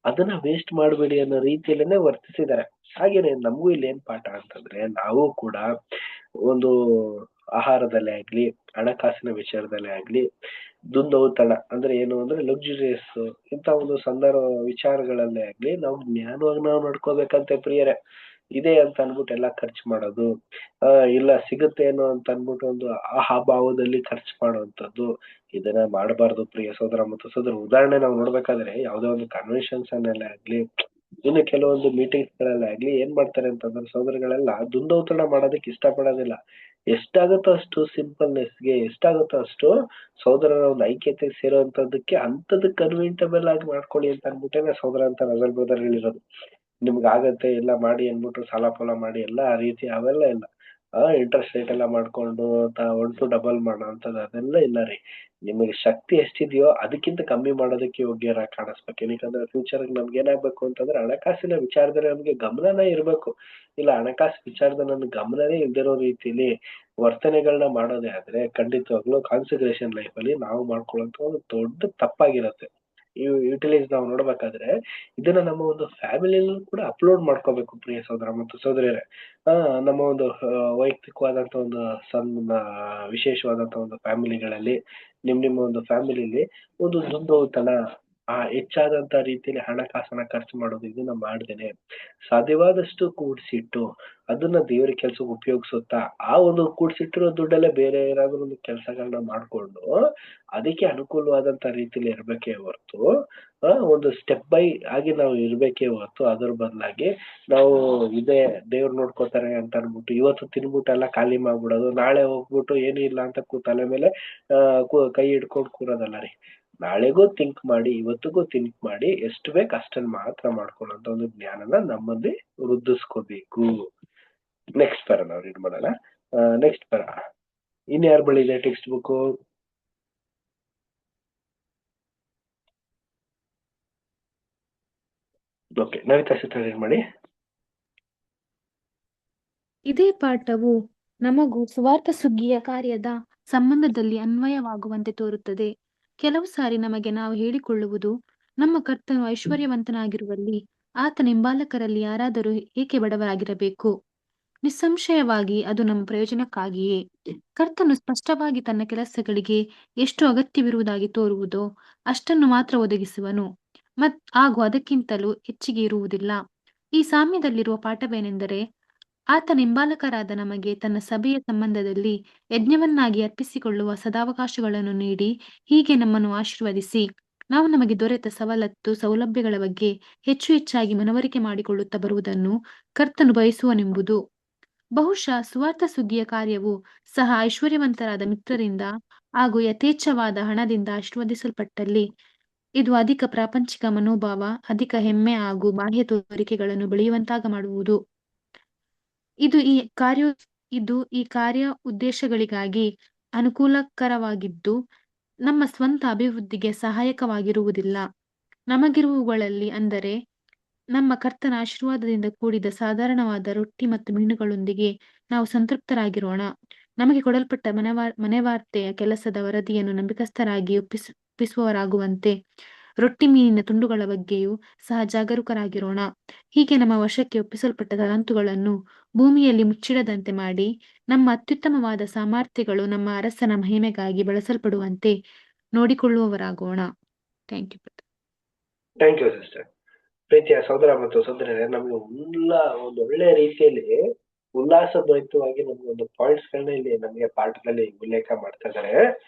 ಅದನ್ನ ವೇಸ್ಟ್ ಮಾಡ್ಬೇಡಿ ಅನ್ನೋ ರೀತಿಯಲ್ಲೇನೆ ವರ್ತಿಸಿದ್ದಾರೆ. ಹಾಗೇನೆ ನಮಗೂ ಇಲ್ಲಿ ಏನ್ ಪಾಠ ಅಂತಂದ್ರೆ, ನಾವು ಕೂಡ ಒಂದು ಆಹಾರದಲ್ಲೇ ಆಗ್ಲಿ, ಹಣಕಾಸಿನ ವಿಚಾರದಲ್ಲೇ ಆಗ್ಲಿ, ದುಂದೌತಣ ಅಂದ್ರೆ ಏನು ಅಂದ್ರೆ ಲಕ್ಸುರಿಯಸ್ ಇಂತ ಒಂದು ವಿಚಾರಗಳಲ್ಲೇ ಆಗ್ಲಿ ನಾವು ಜ್ಞಾನವಾಗಿ ನಾವು ನಡ್ಕೋಬೇಕಂತೆ ಪ್ರಿಯರೇ. ಇದೆ ಅಂತ ಅನ್ಬಿಟ್ಟು ಎಲ್ಲ ಖರ್ಚು ಮಾಡೋದು, ಇಲ್ಲ ಸಿಗುತ್ತೆ ಏನೋ ಅಂತ ಅನ್ಬಿಟ್ಟು ಒಂದು ಭಾವದಲ್ಲಿ ಖರ್ಚು ಮಾಡುವಂತದ್ದು, ಇದನ್ನ ಮಾಡಬಾರ್ದು ಪ್ರಿಯ ಸಹೋದರ ಮತ್ತು ಸಹೋದರ. ಉದಾಹರಣೆ ನಾವು ನೋಡ್ಬೇಕಾದ್ರೆ ಯಾವ್ದೋ ಒಂದು ಕನ್ವೆನ್ಷನ್ಸ್ ಅನ್ನೆಲ್ಲ ಆಗ್ಲಿ, ಇನ್ನು ಕೆಲವೊಂದು ಮೀಟಿಂಗ್ಸ್ ಗಳಲ್ಲ ಆಗ್ಲಿ, ಏನ್ ಮಾಡ್ತಾರೆ ಅಂತಂದ್ರೆ ಸಹೋದರಗಳೆಲ್ಲ ದುಂದೌತಣ ಮಾಡೋದಕ್ಕೆ ಇಷ್ಟ ಪಡೋದಿಲ್ಲ. ಎಷ್ಟಾಗುತ್ತೋ ಅಷ್ಟು ಸಿಂಪಲ್ನೆಸ್ಗೆ, ಎಷ್ಟಾಗುತ್ತೋ ಅಷ್ಟು ಸಹೋದರರ ಒಂದು ಐಕ್ಯತೆ ಸೇರುವಂತದ್ದಕ್ಕೆ ಅಂತದ್ದು ಕನ್ವಿಂಟಬಲ್ ಆಗಿ ಮಾಡ್ಕೊಳ್ಳಿ ಅಂತ ಅನ್ಬಿಟ್ಟೆ ಸಹೋದರ ಅಂತ ನಜರ್ ಬ್ರದರ್ ಹೇಳಿರೋದು. ನಿಮ್ಗೆ ಆಗತ್ತೆ ಎಲ್ಲ ಮಾಡಿ ಅನ್ಬಿಟ್ಟು ಸಾಲ ಫಲ ಮಾಡಿ ಎಲ್ಲ ಆ ರೀತಿ ಅವೆಲ್ಲ ಇಲ್ಲ. ಇಂಟ್ರೆಸ್ಟ್ ರೇಟ್ ಎಲ್ಲ ಮಾಡ್ಕೊಂಡು 1 to double ಮಾಡೋ ಅಂತದ್ದು ಅದೆಲ್ಲ ಇಲ್ಲ ರೀ. ನಿಮಗೆ ಶಕ್ತಿ ಎಷ್ಟಿದೆಯೋ ಅದಕ್ಕಿಂತ ಕಮ್ಮಿ ಮಾಡೋದಕ್ಕೆ ಯೋಗ್ಯರಾಗಿ ಕಾಣಿಸ್ಬೇಕು. ಏನಕ್ಕಂದ್ರೆ ಫ್ಯೂಚರ್ ನಮ್ಗೆ ಏನಾಗ್ಬೇಕು ಅಂತಂದ್ರೆ ಹಣಕಾಸಿನ ವಿಚಾರದಲ್ಲಿ ನಮ್ಗೆ ಗಮನನೇ ಇರ್ಬೇಕು. ಇಲ್ಲ ಹಣಕಾಸು ವಿಚಾರದಲ್ಲಿ ನಮ್ಗೆ ಗಮನನೇ ಇಲ್ದಿರೋ ರೀತಿಲಿ ವರ್ತನೆಗಳನ್ನ ಮಾಡೋದೇ ಆದ್ರೆ ಖಂಡಿತವಾಗ್ಲೂ ಕಾನ್ಸಂಟ್ರೇಷನ್ ಲೈಫ್ ಅಲ್ಲಿ ನಾವು ಮಾಡ್ಕೊಳ್ಳುವಂತ ಒಂದು ದೊಡ್ಡ ತಪ್ಪಾಗಿರತ್ತೆ. ಈ ಯುಟಿಲೈಸ್ ನಾವು ನೋಡ್ಬೇಕಾದ್ರೆ ಇದನ್ನ ನಮ್ಮ ಒಂದು ಫ್ಯಾಮಿಲಿಯಲ್ಲೂ ಕೂಡ ಅಪ್ಲೋಡ್ ಮಾಡ್ಕೋಬೇಕು ಪ್ರಿಯ ಸಹೋದರ ಮತ್ತು ಸಹೋದರಿಯರೇ. ನಮ್ಮ ಒಂದು ವೈಯಕ್ತಿಕವಾದಂತ ಒಂದು ವಿಶೇಷವಾದಂತ ಒಂದು ಫ್ಯಾಮಿಲಿಗಳಲ್ಲಿ ನಿಮ್ಮ ಒಂದು ಫ್ಯಾಮಿಲಿಲಿ ಒಂದು ದುಂದೌತಣ ಹೆಚ್ಚಾದಂತ ರೀತಿಯಲ್ಲಿ ಹಣಕಾಸನ್ನ ಖರ್ಚು ಮಾಡೋದು ಇದನ್ನ ಮಾಡ್ದೇನೆ ಸಾಧ್ಯವಾದಷ್ಟು ಕೂಡ್ಸಿಟ್ಟು ಅದನ್ನ ದೇವರ ಕೆಲ್ಸಕ್ಕೆ ಉಪಯೋಗಿಸುತ್ತಾ ಆ ಒಂದು ಕೂಡ್ಸಿಟ್ಟಿರೋ ದುಡ್ಡಲ್ಲೇ ಬೇರೆ ಏನಾದ್ರು ಒಂದು ಕೆಲಸಗಳನ್ನ ಮಾಡ್ಕೊಂಡು ಅದಕ್ಕೆ ಅನುಕೂಲವಾದಂತ ರೀತಿಯಲ್ಲಿ ಇರ್ಬೇಕೇ ಹೊರತು ಒಂದು ಸ್ಟೆಪ್ ಬೈ ಆಗಿ ನಾವು ಇರ್ಬೇಕೇ ಹೊರತು ಅದ್ರ ಬದಲಾಗಿ ನಾವು ಇದೇ ದೇವ್ರು ನೋಡ್ಕೋತಾರೆ ಅಂತ ಅನ್ಬಿಟ್ಟು ಇವತ್ತು ತಿನ್ಬಿಟ್ಟು ಎಲ್ಲ ಖಾಲಿ ಮಾಡ್ಬಿಡೋದು, ನಾಳೆ ಹೋಗ್ಬಿಟ್ಟು ಏನೂ ಇಲ್ಲ ಅಂತ ತಲೆ ಮೇಲೆ ಕೈ ಹಿಡ್ಕೊಂಡು ಕೂರೋದಲ್ಲ ರೀ. ನಾಳೆಗೂ ಥಿಂಕ್ ಮಾಡಿ, ಇವತ್ತಿಗೂ ಥಿಂಕ್ ಮಾಡಿ, ಎಷ್ಟು ಬೇಕು ಅಷ್ಟನ್ನ ಮಾತ್ರ ಮಾಡ್ಕೊಳ್ಳೋಂತ ಒಂದು ಜ್ಞಾನನ ನಮ್ಮಲ್ಲಿ ವೃದ್ಧಿಸ್ಕೋಬೇಕು. ನೆಕ್ಸ್ಟ್ ಪರ ನಾವು ರೀಡ್ ಮಾಡೋಣ. ನೆಕ್ಸ್ಟ್ ಪರ ಇನ್ಯಾರ ಬಳಿ ಇದೆ text book? Okay, Navita sister read ಮಾಡಿ. ಇದೇ ಪಾಠವು ನಮಗೂ ಸುವಾರ್ಥ ಸುಗ್ಗಿಯ ಕಾರ್ಯದ ಸಂಬಂಧದಲ್ಲಿ ಅನ್ವಯವಾಗುವಂತೆ ತೋರುತ್ತದೆ. ಕೆಲವು ಸಾರಿ ನಮಗೆ ನಾವು ಹೇಳಿಕೊಳ್ಳುವುದು, ನಮ್ಮ ಕರ್ತನು ಐಶ್ವರ್ಯವಂತನಾಗಿರುವಲ್ಲಿ ಆತನ ಹಿಂಬಾಲಕರಲ್ಲಿ ಯಾರಾದರೂ ಏಕೆ ಬಡವರಾಗಿರಬೇಕು? ನಿಸ್ಸಂಶಯವಾಗಿ ಅದು ನಮ್ಮ ಪ್ರಯೋಜನಕ್ಕಾಗಿಯೇ. ಕರ್ತನು ಸ್ಪಷ್ಟವಾಗಿ ತನ್ನ ಕೆಲಸಗಳಿಗೆ ಎಷ್ಟು ಅಗತ್ಯವಿರುವುದಾಗಿ ತೋರುವುದೋ ಅಷ್ಟನ್ನು ಮಾತ್ರ ಒದಗಿಸುವನು, ಹಾಗೂ ಅದಕ್ಕಿಂತಲೂ ಹೆಚ್ಚಿಗೆ ಇರುವುದಿಲ್ಲ. ಈ ಸಾಮ್ಯದಲ್ಲಿರುವ ಪಾಠವೇನೆಂದರೆ, ಆತನ ಹಿಂಬಾಲಕರಾದ ನಮಗೆ ತನ್ನ ಸಭೆಯ ಸಂಬಂಧದಲ್ಲಿ ಯಜ್ಞವನ್ನಾಗಿ ಅರ್ಪಿಸಿಕೊಳ್ಳುವ ಸದಾವಕಾಶಗಳನ್ನು ನೀಡಿ ಹೀಗೆ ನಮ್ಮನ್ನು ಆಶೀರ್ವದಿಸಿ ನಾವು ನಮಗೆ ದೊರೆತ ಸೌಲಭ್ಯಗಳ ಬಗ್ಗೆ ಹೆಚ್ಚು ಹೆಚ್ಚಾಗಿ ಮನವರಿಕೆ ಮಾಡಿಕೊಳ್ಳುತ್ತಾ ಬರುವುದನ್ನು ಕರ್ತನು ಬಯಸುವನೆಂಬುದು. ಬಹುಶಃ ಸುವಾರ್ಥ ಸುಗ್ಗಿಯ ಕಾರ್ಯವು ಸಹ ಐಶ್ವರ್ಯವಂತರಾದ ಮಿತ್ರರಿಂದ ಹಾಗೂ ಯಥೇಚ್ಛವಾದ ಹಣದಿಂದ ಆಶೀರ್ವದಿಸಲ್ಪಟ್ಟಲ್ಲಿ ಇದು ಅಧಿಕ ಪ್ರಾಪಂಚಿಕ ಮನೋಭಾವ, ಅಧಿಕ ಹೆಮ್ಮೆ ಹಾಗೂ ಬಾಹ್ಯ ತೋರಿಕೆಗಳನ್ನು ಬೆಳೆಯುವಂತಾಗ ಮಾಡುವುದು. ಇದು ಈ ಕಾರ್ಯ ಉದ್ದೇಶಗಳಿಗಾಗಿ ಅನುಕೂಲಕರವಾಗಿದ್ದು ನಮ್ಮ ಸ್ವಂತ ಅಭಿವೃದ್ಧಿಗೆ ಸಹಾಯಕವಾಗಿರುವುದಿಲ್ಲ. ನಮಗಿರುವುಗಳಲ್ಲಿ ಅಂದರೆ ನಮ್ಮ ಕರ್ತನ ಆಶೀರ್ವಾದದಿಂದ ಕೂಡಿದ ಸಾಧಾರಣವಾದ ರೊಟ್ಟಿ ಮತ್ತು ಮೀನುಗಳೊಂದಿಗೆ ನಾವು ಸಂತೃಪ್ತರಾಗಿರೋಣ. ನಮಗೆ ಕೊಡಲ್ಪಟ್ಟ ಮನೆವಾರ್ತೆಯ ಕೆಲಸದ ವರದಿಯನ್ನು ನಂಬಿಕಸ್ಥರಾಗಿ ಒಪ್ಪಿಸುವವರಾಗುವಂತೆ ರೊಟ್ಟಿ ಮೀನಿನ ತುಂಡುಗಳ ಬಗ್ಗೆಯೂ ಸಹ ಜಾಗರೂಕರಾಗಿರೋಣ. ಹೀಗೆ ನಮ್ಮ ವಶಕ್ಕೆ ಒಪ್ಪಿಸಲ್ಪಟ್ಟ ತಲಾಂತುಗಳನ್ನು ಭೂಮಿಯಲ್ಲಿ ಮುಚ್ಚಿಡದಂತೆ ಮಾಡಿ, ನಮ್ಮ ಅತ್ಯುತ್ತಮವಾದ ಸಾಮರ್ಥ್ಯಗಳು ನಮ್ಮ ಅರಸನ ಮಹಿಮೆಗಾಗಿ ಬಳಸಲ್ಪಡುವಂತೆ ನೋಡಿಕೊಳ್ಳುವವರಾಗೋಣ. Thank you. Thank you sister. ಪ್ರೀತಿಯ ಸಹೋದರ ಮತ್ತು ಸಹೋದರರೇ, ನಮ್ಗೆ ಒಂದು ಒಳ್ಳೆ ರೀತಿಯಲ್ಲಿ ಉಲ್ಲಾಸಭರಿತವಾಗಿ ನಮ್ಗೆ ಒಂದು ಪಾಯಿಂಟ್ಸ್ ಗಳನ್ನ ಇಲ್ಲಿ ನಮಗೆ ಪಾಠದಲ್ಲಿ ಉಲ್ಲೇಖ ಮಾಡ್ತಾ ಇದ್ದಾರೆ.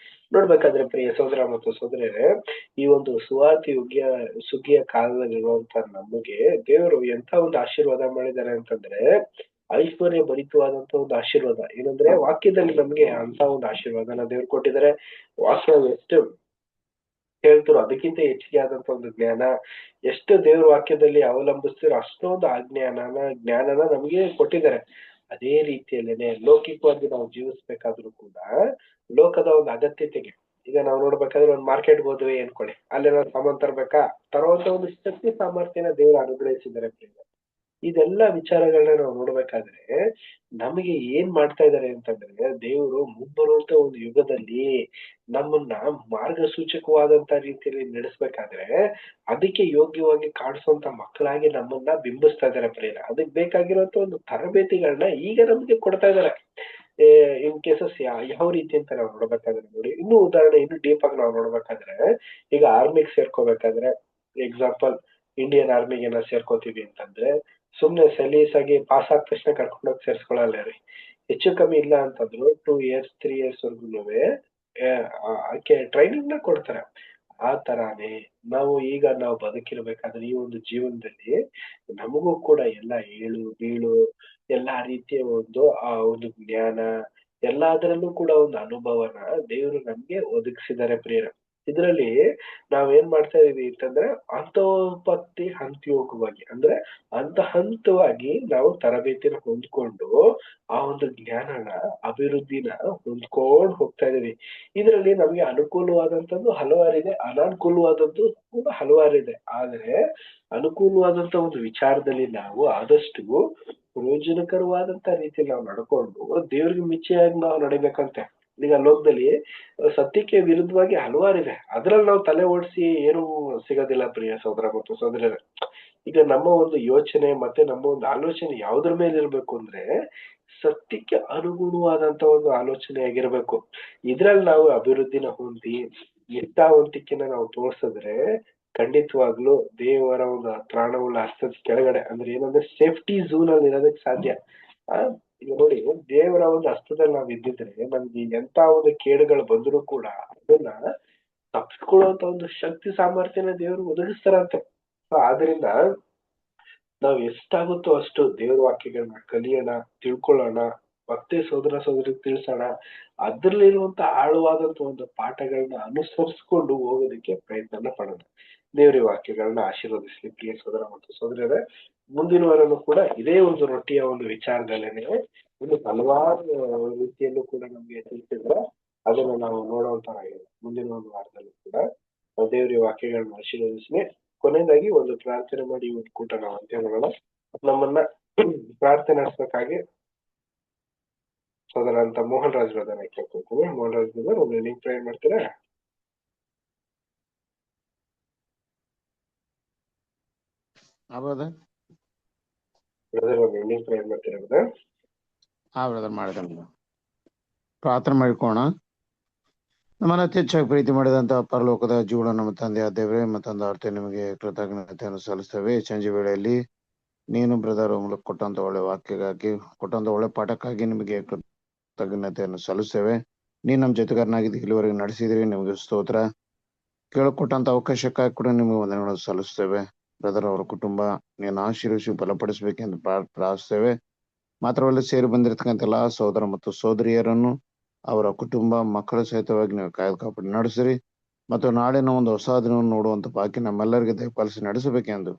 ನೋಡ್ಬೇಕಾದ್ರೆ ಪ್ರಿಯ ಸಹೋದರ ಮತ್ತು ಸಹೋದರರೇ, ಈ ಒಂದು ಸುಗ್ಗಿಯ ಕಾಲದಲ್ಲಿರುವಂತ ನಮಗೆ ದೇವರು ಎಂತ ಒಂದು ಆಶೀರ್ವಾದ ಮಾಡಿದ್ದಾರೆ ಅಂತಂದ್ರೆ, ಐಶ್ವರ್ಯ ಭರಿತವಾದಂತ ಒಂದು ಆಶೀರ್ವಾದ. ಏನಂದ್ರೆ ವಾಕ್ಯದಲ್ಲಿ ನಮ್ಗೆ ಅಂತ ಒಂದು ಆಶೀರ್ವಾದನ ದೇವ್ರು ಕೊಟ್ಟಿದ್ದಾರೆ. ವಾಕ್ಯ ಎಷ್ಟು ಹೇಳ್ತಿರೋ ಅದಕ್ಕಿಂತ ಹೆಚ್ಚಿಗೆ ಆದಂತ ಒಂದು ಜ್ಞಾನ, ಎಷ್ಟು ದೇವ್ರ ವಾಕ್ಯದಲ್ಲಿ ಅವಲಂಬಿಸ್ತಿರೋ ಅಷ್ಟೊಂದು ಜ್ಞಾನನ ನಮ್ಗೆ ಕೊಟ್ಟಿದ್ದಾರೆ. ಅದೇ ರೀತಿಯಲ್ಲೇನೆ ಲೌಕಿಕವಾಗಿ ನಾವು ಜೀವಿಸ್ಬೇಕಾದ್ರೂ ಕೂಡ ಲೋಕದ ಒಂದು ಅಗತ್ಯತೆಗೆ, ಈಗ ನಾವು ನೋಡ್ಬೇಕಾದ್ರೆ ಒಂದು ಮಾರ್ಕೆಟ್ಗೆ ಹೋದ್ವಿ ಅನ್ಕೊಳ್ಳಿ, ಅಲ್ಲೇನಾದ್ರು ಸಾಮಾನ್ ತರ್ಬೇಕಾ, ತರುವಂತ ಒಂದು ಶಕ್ತಿ ಸಾಮರ್ಥ್ಯನ ದೇವ್ರು ಅನುಗ್ರಹಿಸಿದ್ದಾರೆ. ಇದೆಲ್ಲ ವಿಚಾರಗಳನ್ನ ನಾವು ನೋಡ್ಬೇಕಾದ್ರೆ ನಮಗೆ ಏನ್ ಮಾಡ್ತಾ ಇದ್ದಾರೆ ಅಂತಂದ್ರೆ, ದೇವರು ಮುಂಬರುವಂತ ಒಂದು ಯುಗದಲ್ಲಿ ನಮ್ಮನ್ನ ಮಾರ್ಗಸೂಚಕವಾದಂತ ರೀತಿಯಲ್ಲಿ ನಡೆಸ್ಬೇಕಾದ್ರೆ ಅದಕ್ಕೆ ಯೋಗ್ಯವಾಗಿ ಕಾಣಿಸುವಂತ ಮಕ್ಕಳಾಗಿ ನಮ್ಮನ್ನ ಬಿಂಬಿಸ್ತಾ ಇದ್ದಾರೆ ಪ್ರೇರ. ಅದಕ್ಕೆ ಬೇಕಾಗಿರುವಂತ ಒಂದು ತರಬೇತಿಗಳನ್ನ ಈಗ ನಮ್ಗೆ ಕೊಡ್ತಾ ಇದ್ದಾರೆ. ಇನ್ ಕೇಸಸ್ ಯಾವ ರೀತಿ ಅಂತ ನಾವು ನೋಡ್ಬೇಕಾದ್ರೆ ನೋಡಿ, ಇನ್ನೂ ಉದಾಹರಣೆ ಇನ್ನೂ ಡೀಪ್ ಆಗಿ ನಾವು ನೋಡ್ಬೇಕಾದ್ರೆ, ಈಗ ಆರ್ಮಿಗೆ ಸೇರ್ಕೋಬೇಕಾದ್ರೆ, ಎಕ್ಸಾಂಪಲ್ ಇಂಡಿಯನ್ ಆರ್ಮಿಗೆ ಏನೋ ಸೇರ್ಕೋತೀವಿ ಅಂತಂದ್ರೆ ಸುಮ್ನೆ ಸಲೀಸಾಗಿ ಪಾಸ್ ಆದ ತಕ್ಷಣ ಕರ್ಕೊಂಡೋಗಿ ಸೇರ್ಸ್ಕೊಳ್ಳಲ್ಲ ರೀ. ಹೆಚ್ಚು ಕಮ್ಮಿ ಇಲ್ಲ ಅಂತಂದ್ರು 2 years 3 years ವರ್ಗುನುವೆ ಟ್ರೈನಿಂಗ್ ನ ಕೊಡ್ತಾರೆ. ಆ ತರಾನೇ ನಾವು ಬದುಕಿರ್ಬೇಕಾದ್ರೆ ಈ ಒಂದು ಜೀವನದಲ್ಲಿ ನಮಗೂ ಕೂಡ ಎಲ್ಲ ಏಳು ಬೀಳು ಎಲ್ಲಾ ರೀತಿಯ ಒಂದು ಜ್ಞಾನ, ಎಲ್ಲದರಲ್ಲೂ ಕೂಡ ಒಂದು ಅನುಭವನ ದೇವರು ನಮ್ಗೆ ಒದಗಿಸಿದ್ದಾರೆ ಪ್ರಿಯರ. ಇದರಲ್ಲಿ ನಾವೇನ್ ಮಾಡ್ತಾ ಇದೀವಿ ಅಂತಂದ್ರೆ ಹಂತವಾಗಿ ಅಂದ್ರೆ ಹಂತವಾಗಿ ನಾವು ತರಬೇತಿನ ಹೊಂದ್ಕೊಂಡು ಆ ಒಂದು ಜ್ಞಾನನ ಅಭಿವೃದ್ಧಿನ ಹೊಂದ್ಕೊಂಡು ಹೋಗ್ತಾ ಇದೀವಿ. ಇದರಲ್ಲಿ ನಮ್ಗೆ ಅನುಕೂಲವಾದಂತದ್ದು ಹಲವಾರಿದೆ, ಅನಾನುಕೂಲವಾದದ್ದು ಕೂಡ ಹಲವಾರಿದೆ. ಆದ್ರೆ ಅನುಕೂಲವಾದಂತ ಒಂದು ವಿಚಾರದಲ್ಲಿ ನಾವು ಆದಷ್ಟು ಪ್ರಯೋಜನಕರವಾದಂತ ರೀತಿಯಲ್ಲಿ ನಾವು ನಡ್ಕೊಂಡು ದೇವ್ರಿಗೆ ಮಿಚ್ಚಿಯಾಗಿ ನಾವು ನಡಿಬೇಕಂತೆ. ಈಗ ಲೋಕದಲ್ಲಿ ಸತ್ಯಕ್ಕೆ ವಿರುದ್ಧವಾಗಿ ಹಲವಾರಿದೆ, ಅದ್ರಲ್ಲಿ ನಾವು ತಲೆ ಓಡಿಸಿ ಏನು ಸಿಗೋದಿಲ್ಲ ಪ್ರಿಯ ಸಹೋದರ ಮತ್ತು ಸಹೋದರರೇ. ಈಗ ನಮ್ಮ ಒಂದು ಯೋಚನೆ ಮತ್ತೆ ನಮ್ಮ ಒಂದು ಆಲೋಚನೆ ಯಾವ್ದ್ರ ಮೇಲೆ ಇರ್ಬೇಕು ಅಂದ್ರೆ ಸತ್ಯಕ್ಕೆ ಅನುಗುಣವಾದಂತ ಒಂದು ಆಲೋಚನೆ ಆಗಿರ್ಬೇಕು. ಇದ್ರಲ್ಲಿ ನಾವು ಅಭಿವೃದ್ಧಿನ ಹೊಂದಿ ನಿಷ್ಠಾವಂತಿಕೆನ ನಾವು ತೋರ್ಸಿದ್ರೆ ಖಂಡಿತವಾಗ್ಲೂ ದೇವರ ಒಂದು ಪ್ರಾಣವುಳ್ಳ ಹಸ್ತದ ಕೆಳಗಡೆ, ಅಂದ್ರೆ ಏನಂದ್ರೆ ಸೇಫ್ಟಿ ಝೋನ್ ಅಲ್ಲಿ ಇರೋದಕ್ಕೆ ಸಾಧ್ಯ. ಈಗ ನೋಡಿ, ದೇವರ ಒಂದು ಹಸ್ತದಲ್ಲಿ ನಾವ್ ಇದ್ದಿದ್ರೆ ನಮ್ಗೆ ಎಂತ ಒಂದು ಕೇಡುಗಳು ಬಂದ್ರು ಕೂಡ ಅದನ್ನ ತಪ್ಪಿಸ್ಕೊಳ್ಳುವಂತ ಒಂದು ಶಕ್ತಿ ಸಾಮರ್ಥ್ಯನ ದೇವರು ಒದಗಿಸ್ತಾರಂತೆ. ಆದ್ರಿಂದ ನಾವ್ ಎಷ್ಟಾಗುತ್ತೋ ಅಷ್ಟು ದೇವ್ರ ವಾಕ್ಯಗಳನ್ನ ಕಲಿಯೋಣ, ತಿಳ್ಕೊಳ್ಳೋಣ, ಮತ್ತೆ ಸೋದರ ಸೋದರಿಗೆ ತಿಳಿಸೋಣ. ಅದ್ರಲ್ಲಿರುವಂತ ಆಳವಾದಂತ ಒಂದು ಪಾಠಗಳನ್ನ ಅನುಸರಿಸ್ಕೊಂಡು ಹೋಗೋದಕ್ಕೆ ಪ್ರಯತ್ನ ಪಡೋಣ. ದೇವ್ರ ವಾಕ್ಯಗಳನ್ನ ಆಶೀರ್ವದಿಸ್ಲಿ ಪ್ರಿಯ ಸೋದರ ಮತ್ತು ಸೋದರರೇ. ಮುಂದಿನ ವಾರನೂ ಕೂಡ ಇದೇ ಒಂದು ರೊಟ್ಟಿಯ ಒಂದು ವಿಚಾರದಲ್ಲೇನೆ ಇನ್ನು ಹಲವಾರು ರೀತಿಯಲ್ಲೂ ಕೂಡ ನಮ್ಗೆ ತಿಳಿಸಿದ್ರೆ ಅದನ್ನ ನಾವು ನೋಡುವಂತರಾಗಿದೆ. ಮುಂದಿನ ಒಂದು ವಾರದಲ್ಲೂ ಕೂಡ ದೇವ್ರ ವಾಕ್ಯಗಳನ್ನ ಆಶೀರ್ವದಿಸ್ಲಿ. ಕೊನೆಯದಾಗಿ ಒಂದು ಪ್ರಾರ್ಥನೆ ಮಾಡಿ ಒಂದು ಕೂಟ ನಾವು ಅಂತ್ಯ ಮಾಡೋಣ. ನಮ್ಮನ್ನ ಪ್ರಾರ್ಥನೆ ಸೋದರ ಅಂತ ಮೋಹನ್ ರಾಜ್ ಬ್ರದರ್ ಕೇಳ್ಕೊಳ್ತೀನಿ. ಮೋಹನ್ ರಾಜ್ ಬ್ರದರ್ ಒಂದು ಲಿಂಕ್ ಪ್ರೇಯರ್ ಮಾಡ್ತೀರಾ? ಬ್ರದರ್ ಒಂದು ಲಿಂಕ್ ಪ್ರೇಯರ್ ಮಾಡ್ತೀರಾ ಬ್ರದರ್? ಬ್ರದರ್ ಮಾಡಿದ ಪ್ರಾರ್ಥನೆ ಮಾಡಿಕೋಣ. ನಮ್ಮನ್ನ ಅತಿ ಹೆಚ್ಚಾಗಿ ಪ್ರೀತಿ ಮಾಡಿದಂತ ಪರಲೋಕದ ಜೀವನ ನಮ್ಮ ತಂದೆಯ ದೇವರೇ, ಮತ್ತೊಂದು ಅರ್ಥ ನಿಮಗೆ ಕೃತಜ್ಞತೆಯನ್ನು ಸಲ್ಲಿಸ್ತೇವೆ. ಸಂಜೆ ವೇಳೆಯಲ್ಲಿ ನೀನು ಬ್ರದರ್ ಮೂಲಕ ಕೊಟ್ಟಂತ ಒಳ್ಳೆ ವಾಕ್ಯಕ್ಕಾಗಿ, ಕೊಟ್ಟಂತ ಒಳ್ಳೆ ಪಾಠಕ್ಕಾಗಿ ನಿಮಗೆ ಕೃತಜ್ಞತೆಯನ್ನು ಸಲ್ಲಿಸ್ತೇವೆ. ನೀನ್ ನಮ್ಮ ಜೊತೆಗಾರನಾಗಿದ್ದು ಇಲ್ಲಿವರೆಗೆ ನಡೆಸಿದ್ರಿ, ನಿಮಗೆ ಸ್ತೋತ್ರ. ಕೇಳಿಕೊಟ್ಟಂತ ಅವಕಾಶಕ್ಕಾಗಿ ಕೂಡ ನಿಮಗೆ ವಂದನೆಗಳನ್ನು ಸಲ್ಲಿಸ್ತೇವೆ. ಬ್ರದರ್ ಅವರ ಕುಟುಂಬ ನೀನು ಆಶೀರ್ವಿಸಿ ಬಲಪಡಿಸಬೇಕೆಂದು ಪ್ರಾರ್ಥಿಸ್ತೇವೆ. ಮಾತ್ರವಲ್ಲ, ಸೇರಿ ಬಂದಿರತಕ್ಕಂಥ ಎಲ್ಲಾ ಸಹೋದರ ಮತ್ತು ಸಹೋದರಿಯರನ್ನು, ಅವರ ಕುಟುಂಬ ಮಕ್ಕಳ ಸಹಿತವಾಗಿ ನೀವು ಕಾಪಾಡಿ ನಡೆಸಿರಿ. ಮತ್ತು ನಾಳಿನ ಒಂದು ಹೊಸ ದಿನವನ್ನು ನೋಡುವಂತ ಬಾಕಿ ನಮ್ಮೆಲ್ಲರಿಗೆ ದಯಪಾಲಿಸಿ ನಡೆಸಬೇಕೆಂದು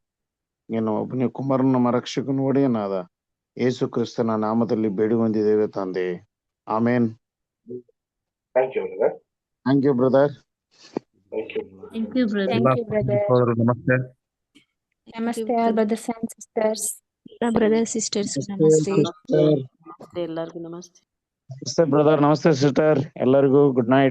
ನೀನು ಒಬ್ಬನೇ ಕುಮಾರನ ನಮ್ಮ ರಕ್ಷಕನು ಒಡೆಯನಾದ ಯೇಸು ಕ್ರಿಸ್ತನ ನಾಮದಲ್ಲಿ ಬೇಡಿ ಹೊಂದಿದ್ದೇವೆ ತಂದೆ. ಆಮೇನ್. Thank you brother. Thank you brother. ನಮಸ್ತೆ. ನಮಸ್ತೆ brothers and sisters. Brother sisters ನಮಸ್ತೆ. ಎಲ್ಲರಿಗೂ ನಮಸ್ತೆ. ನಮಸ್ತೆ ಬ್ರದರ್, ನಮಸ್ತೆ ಸಿಸ್ಟರ್, ಎಲ್ಲರಿಗೂ ಗುಡ್ ನೈಟ್.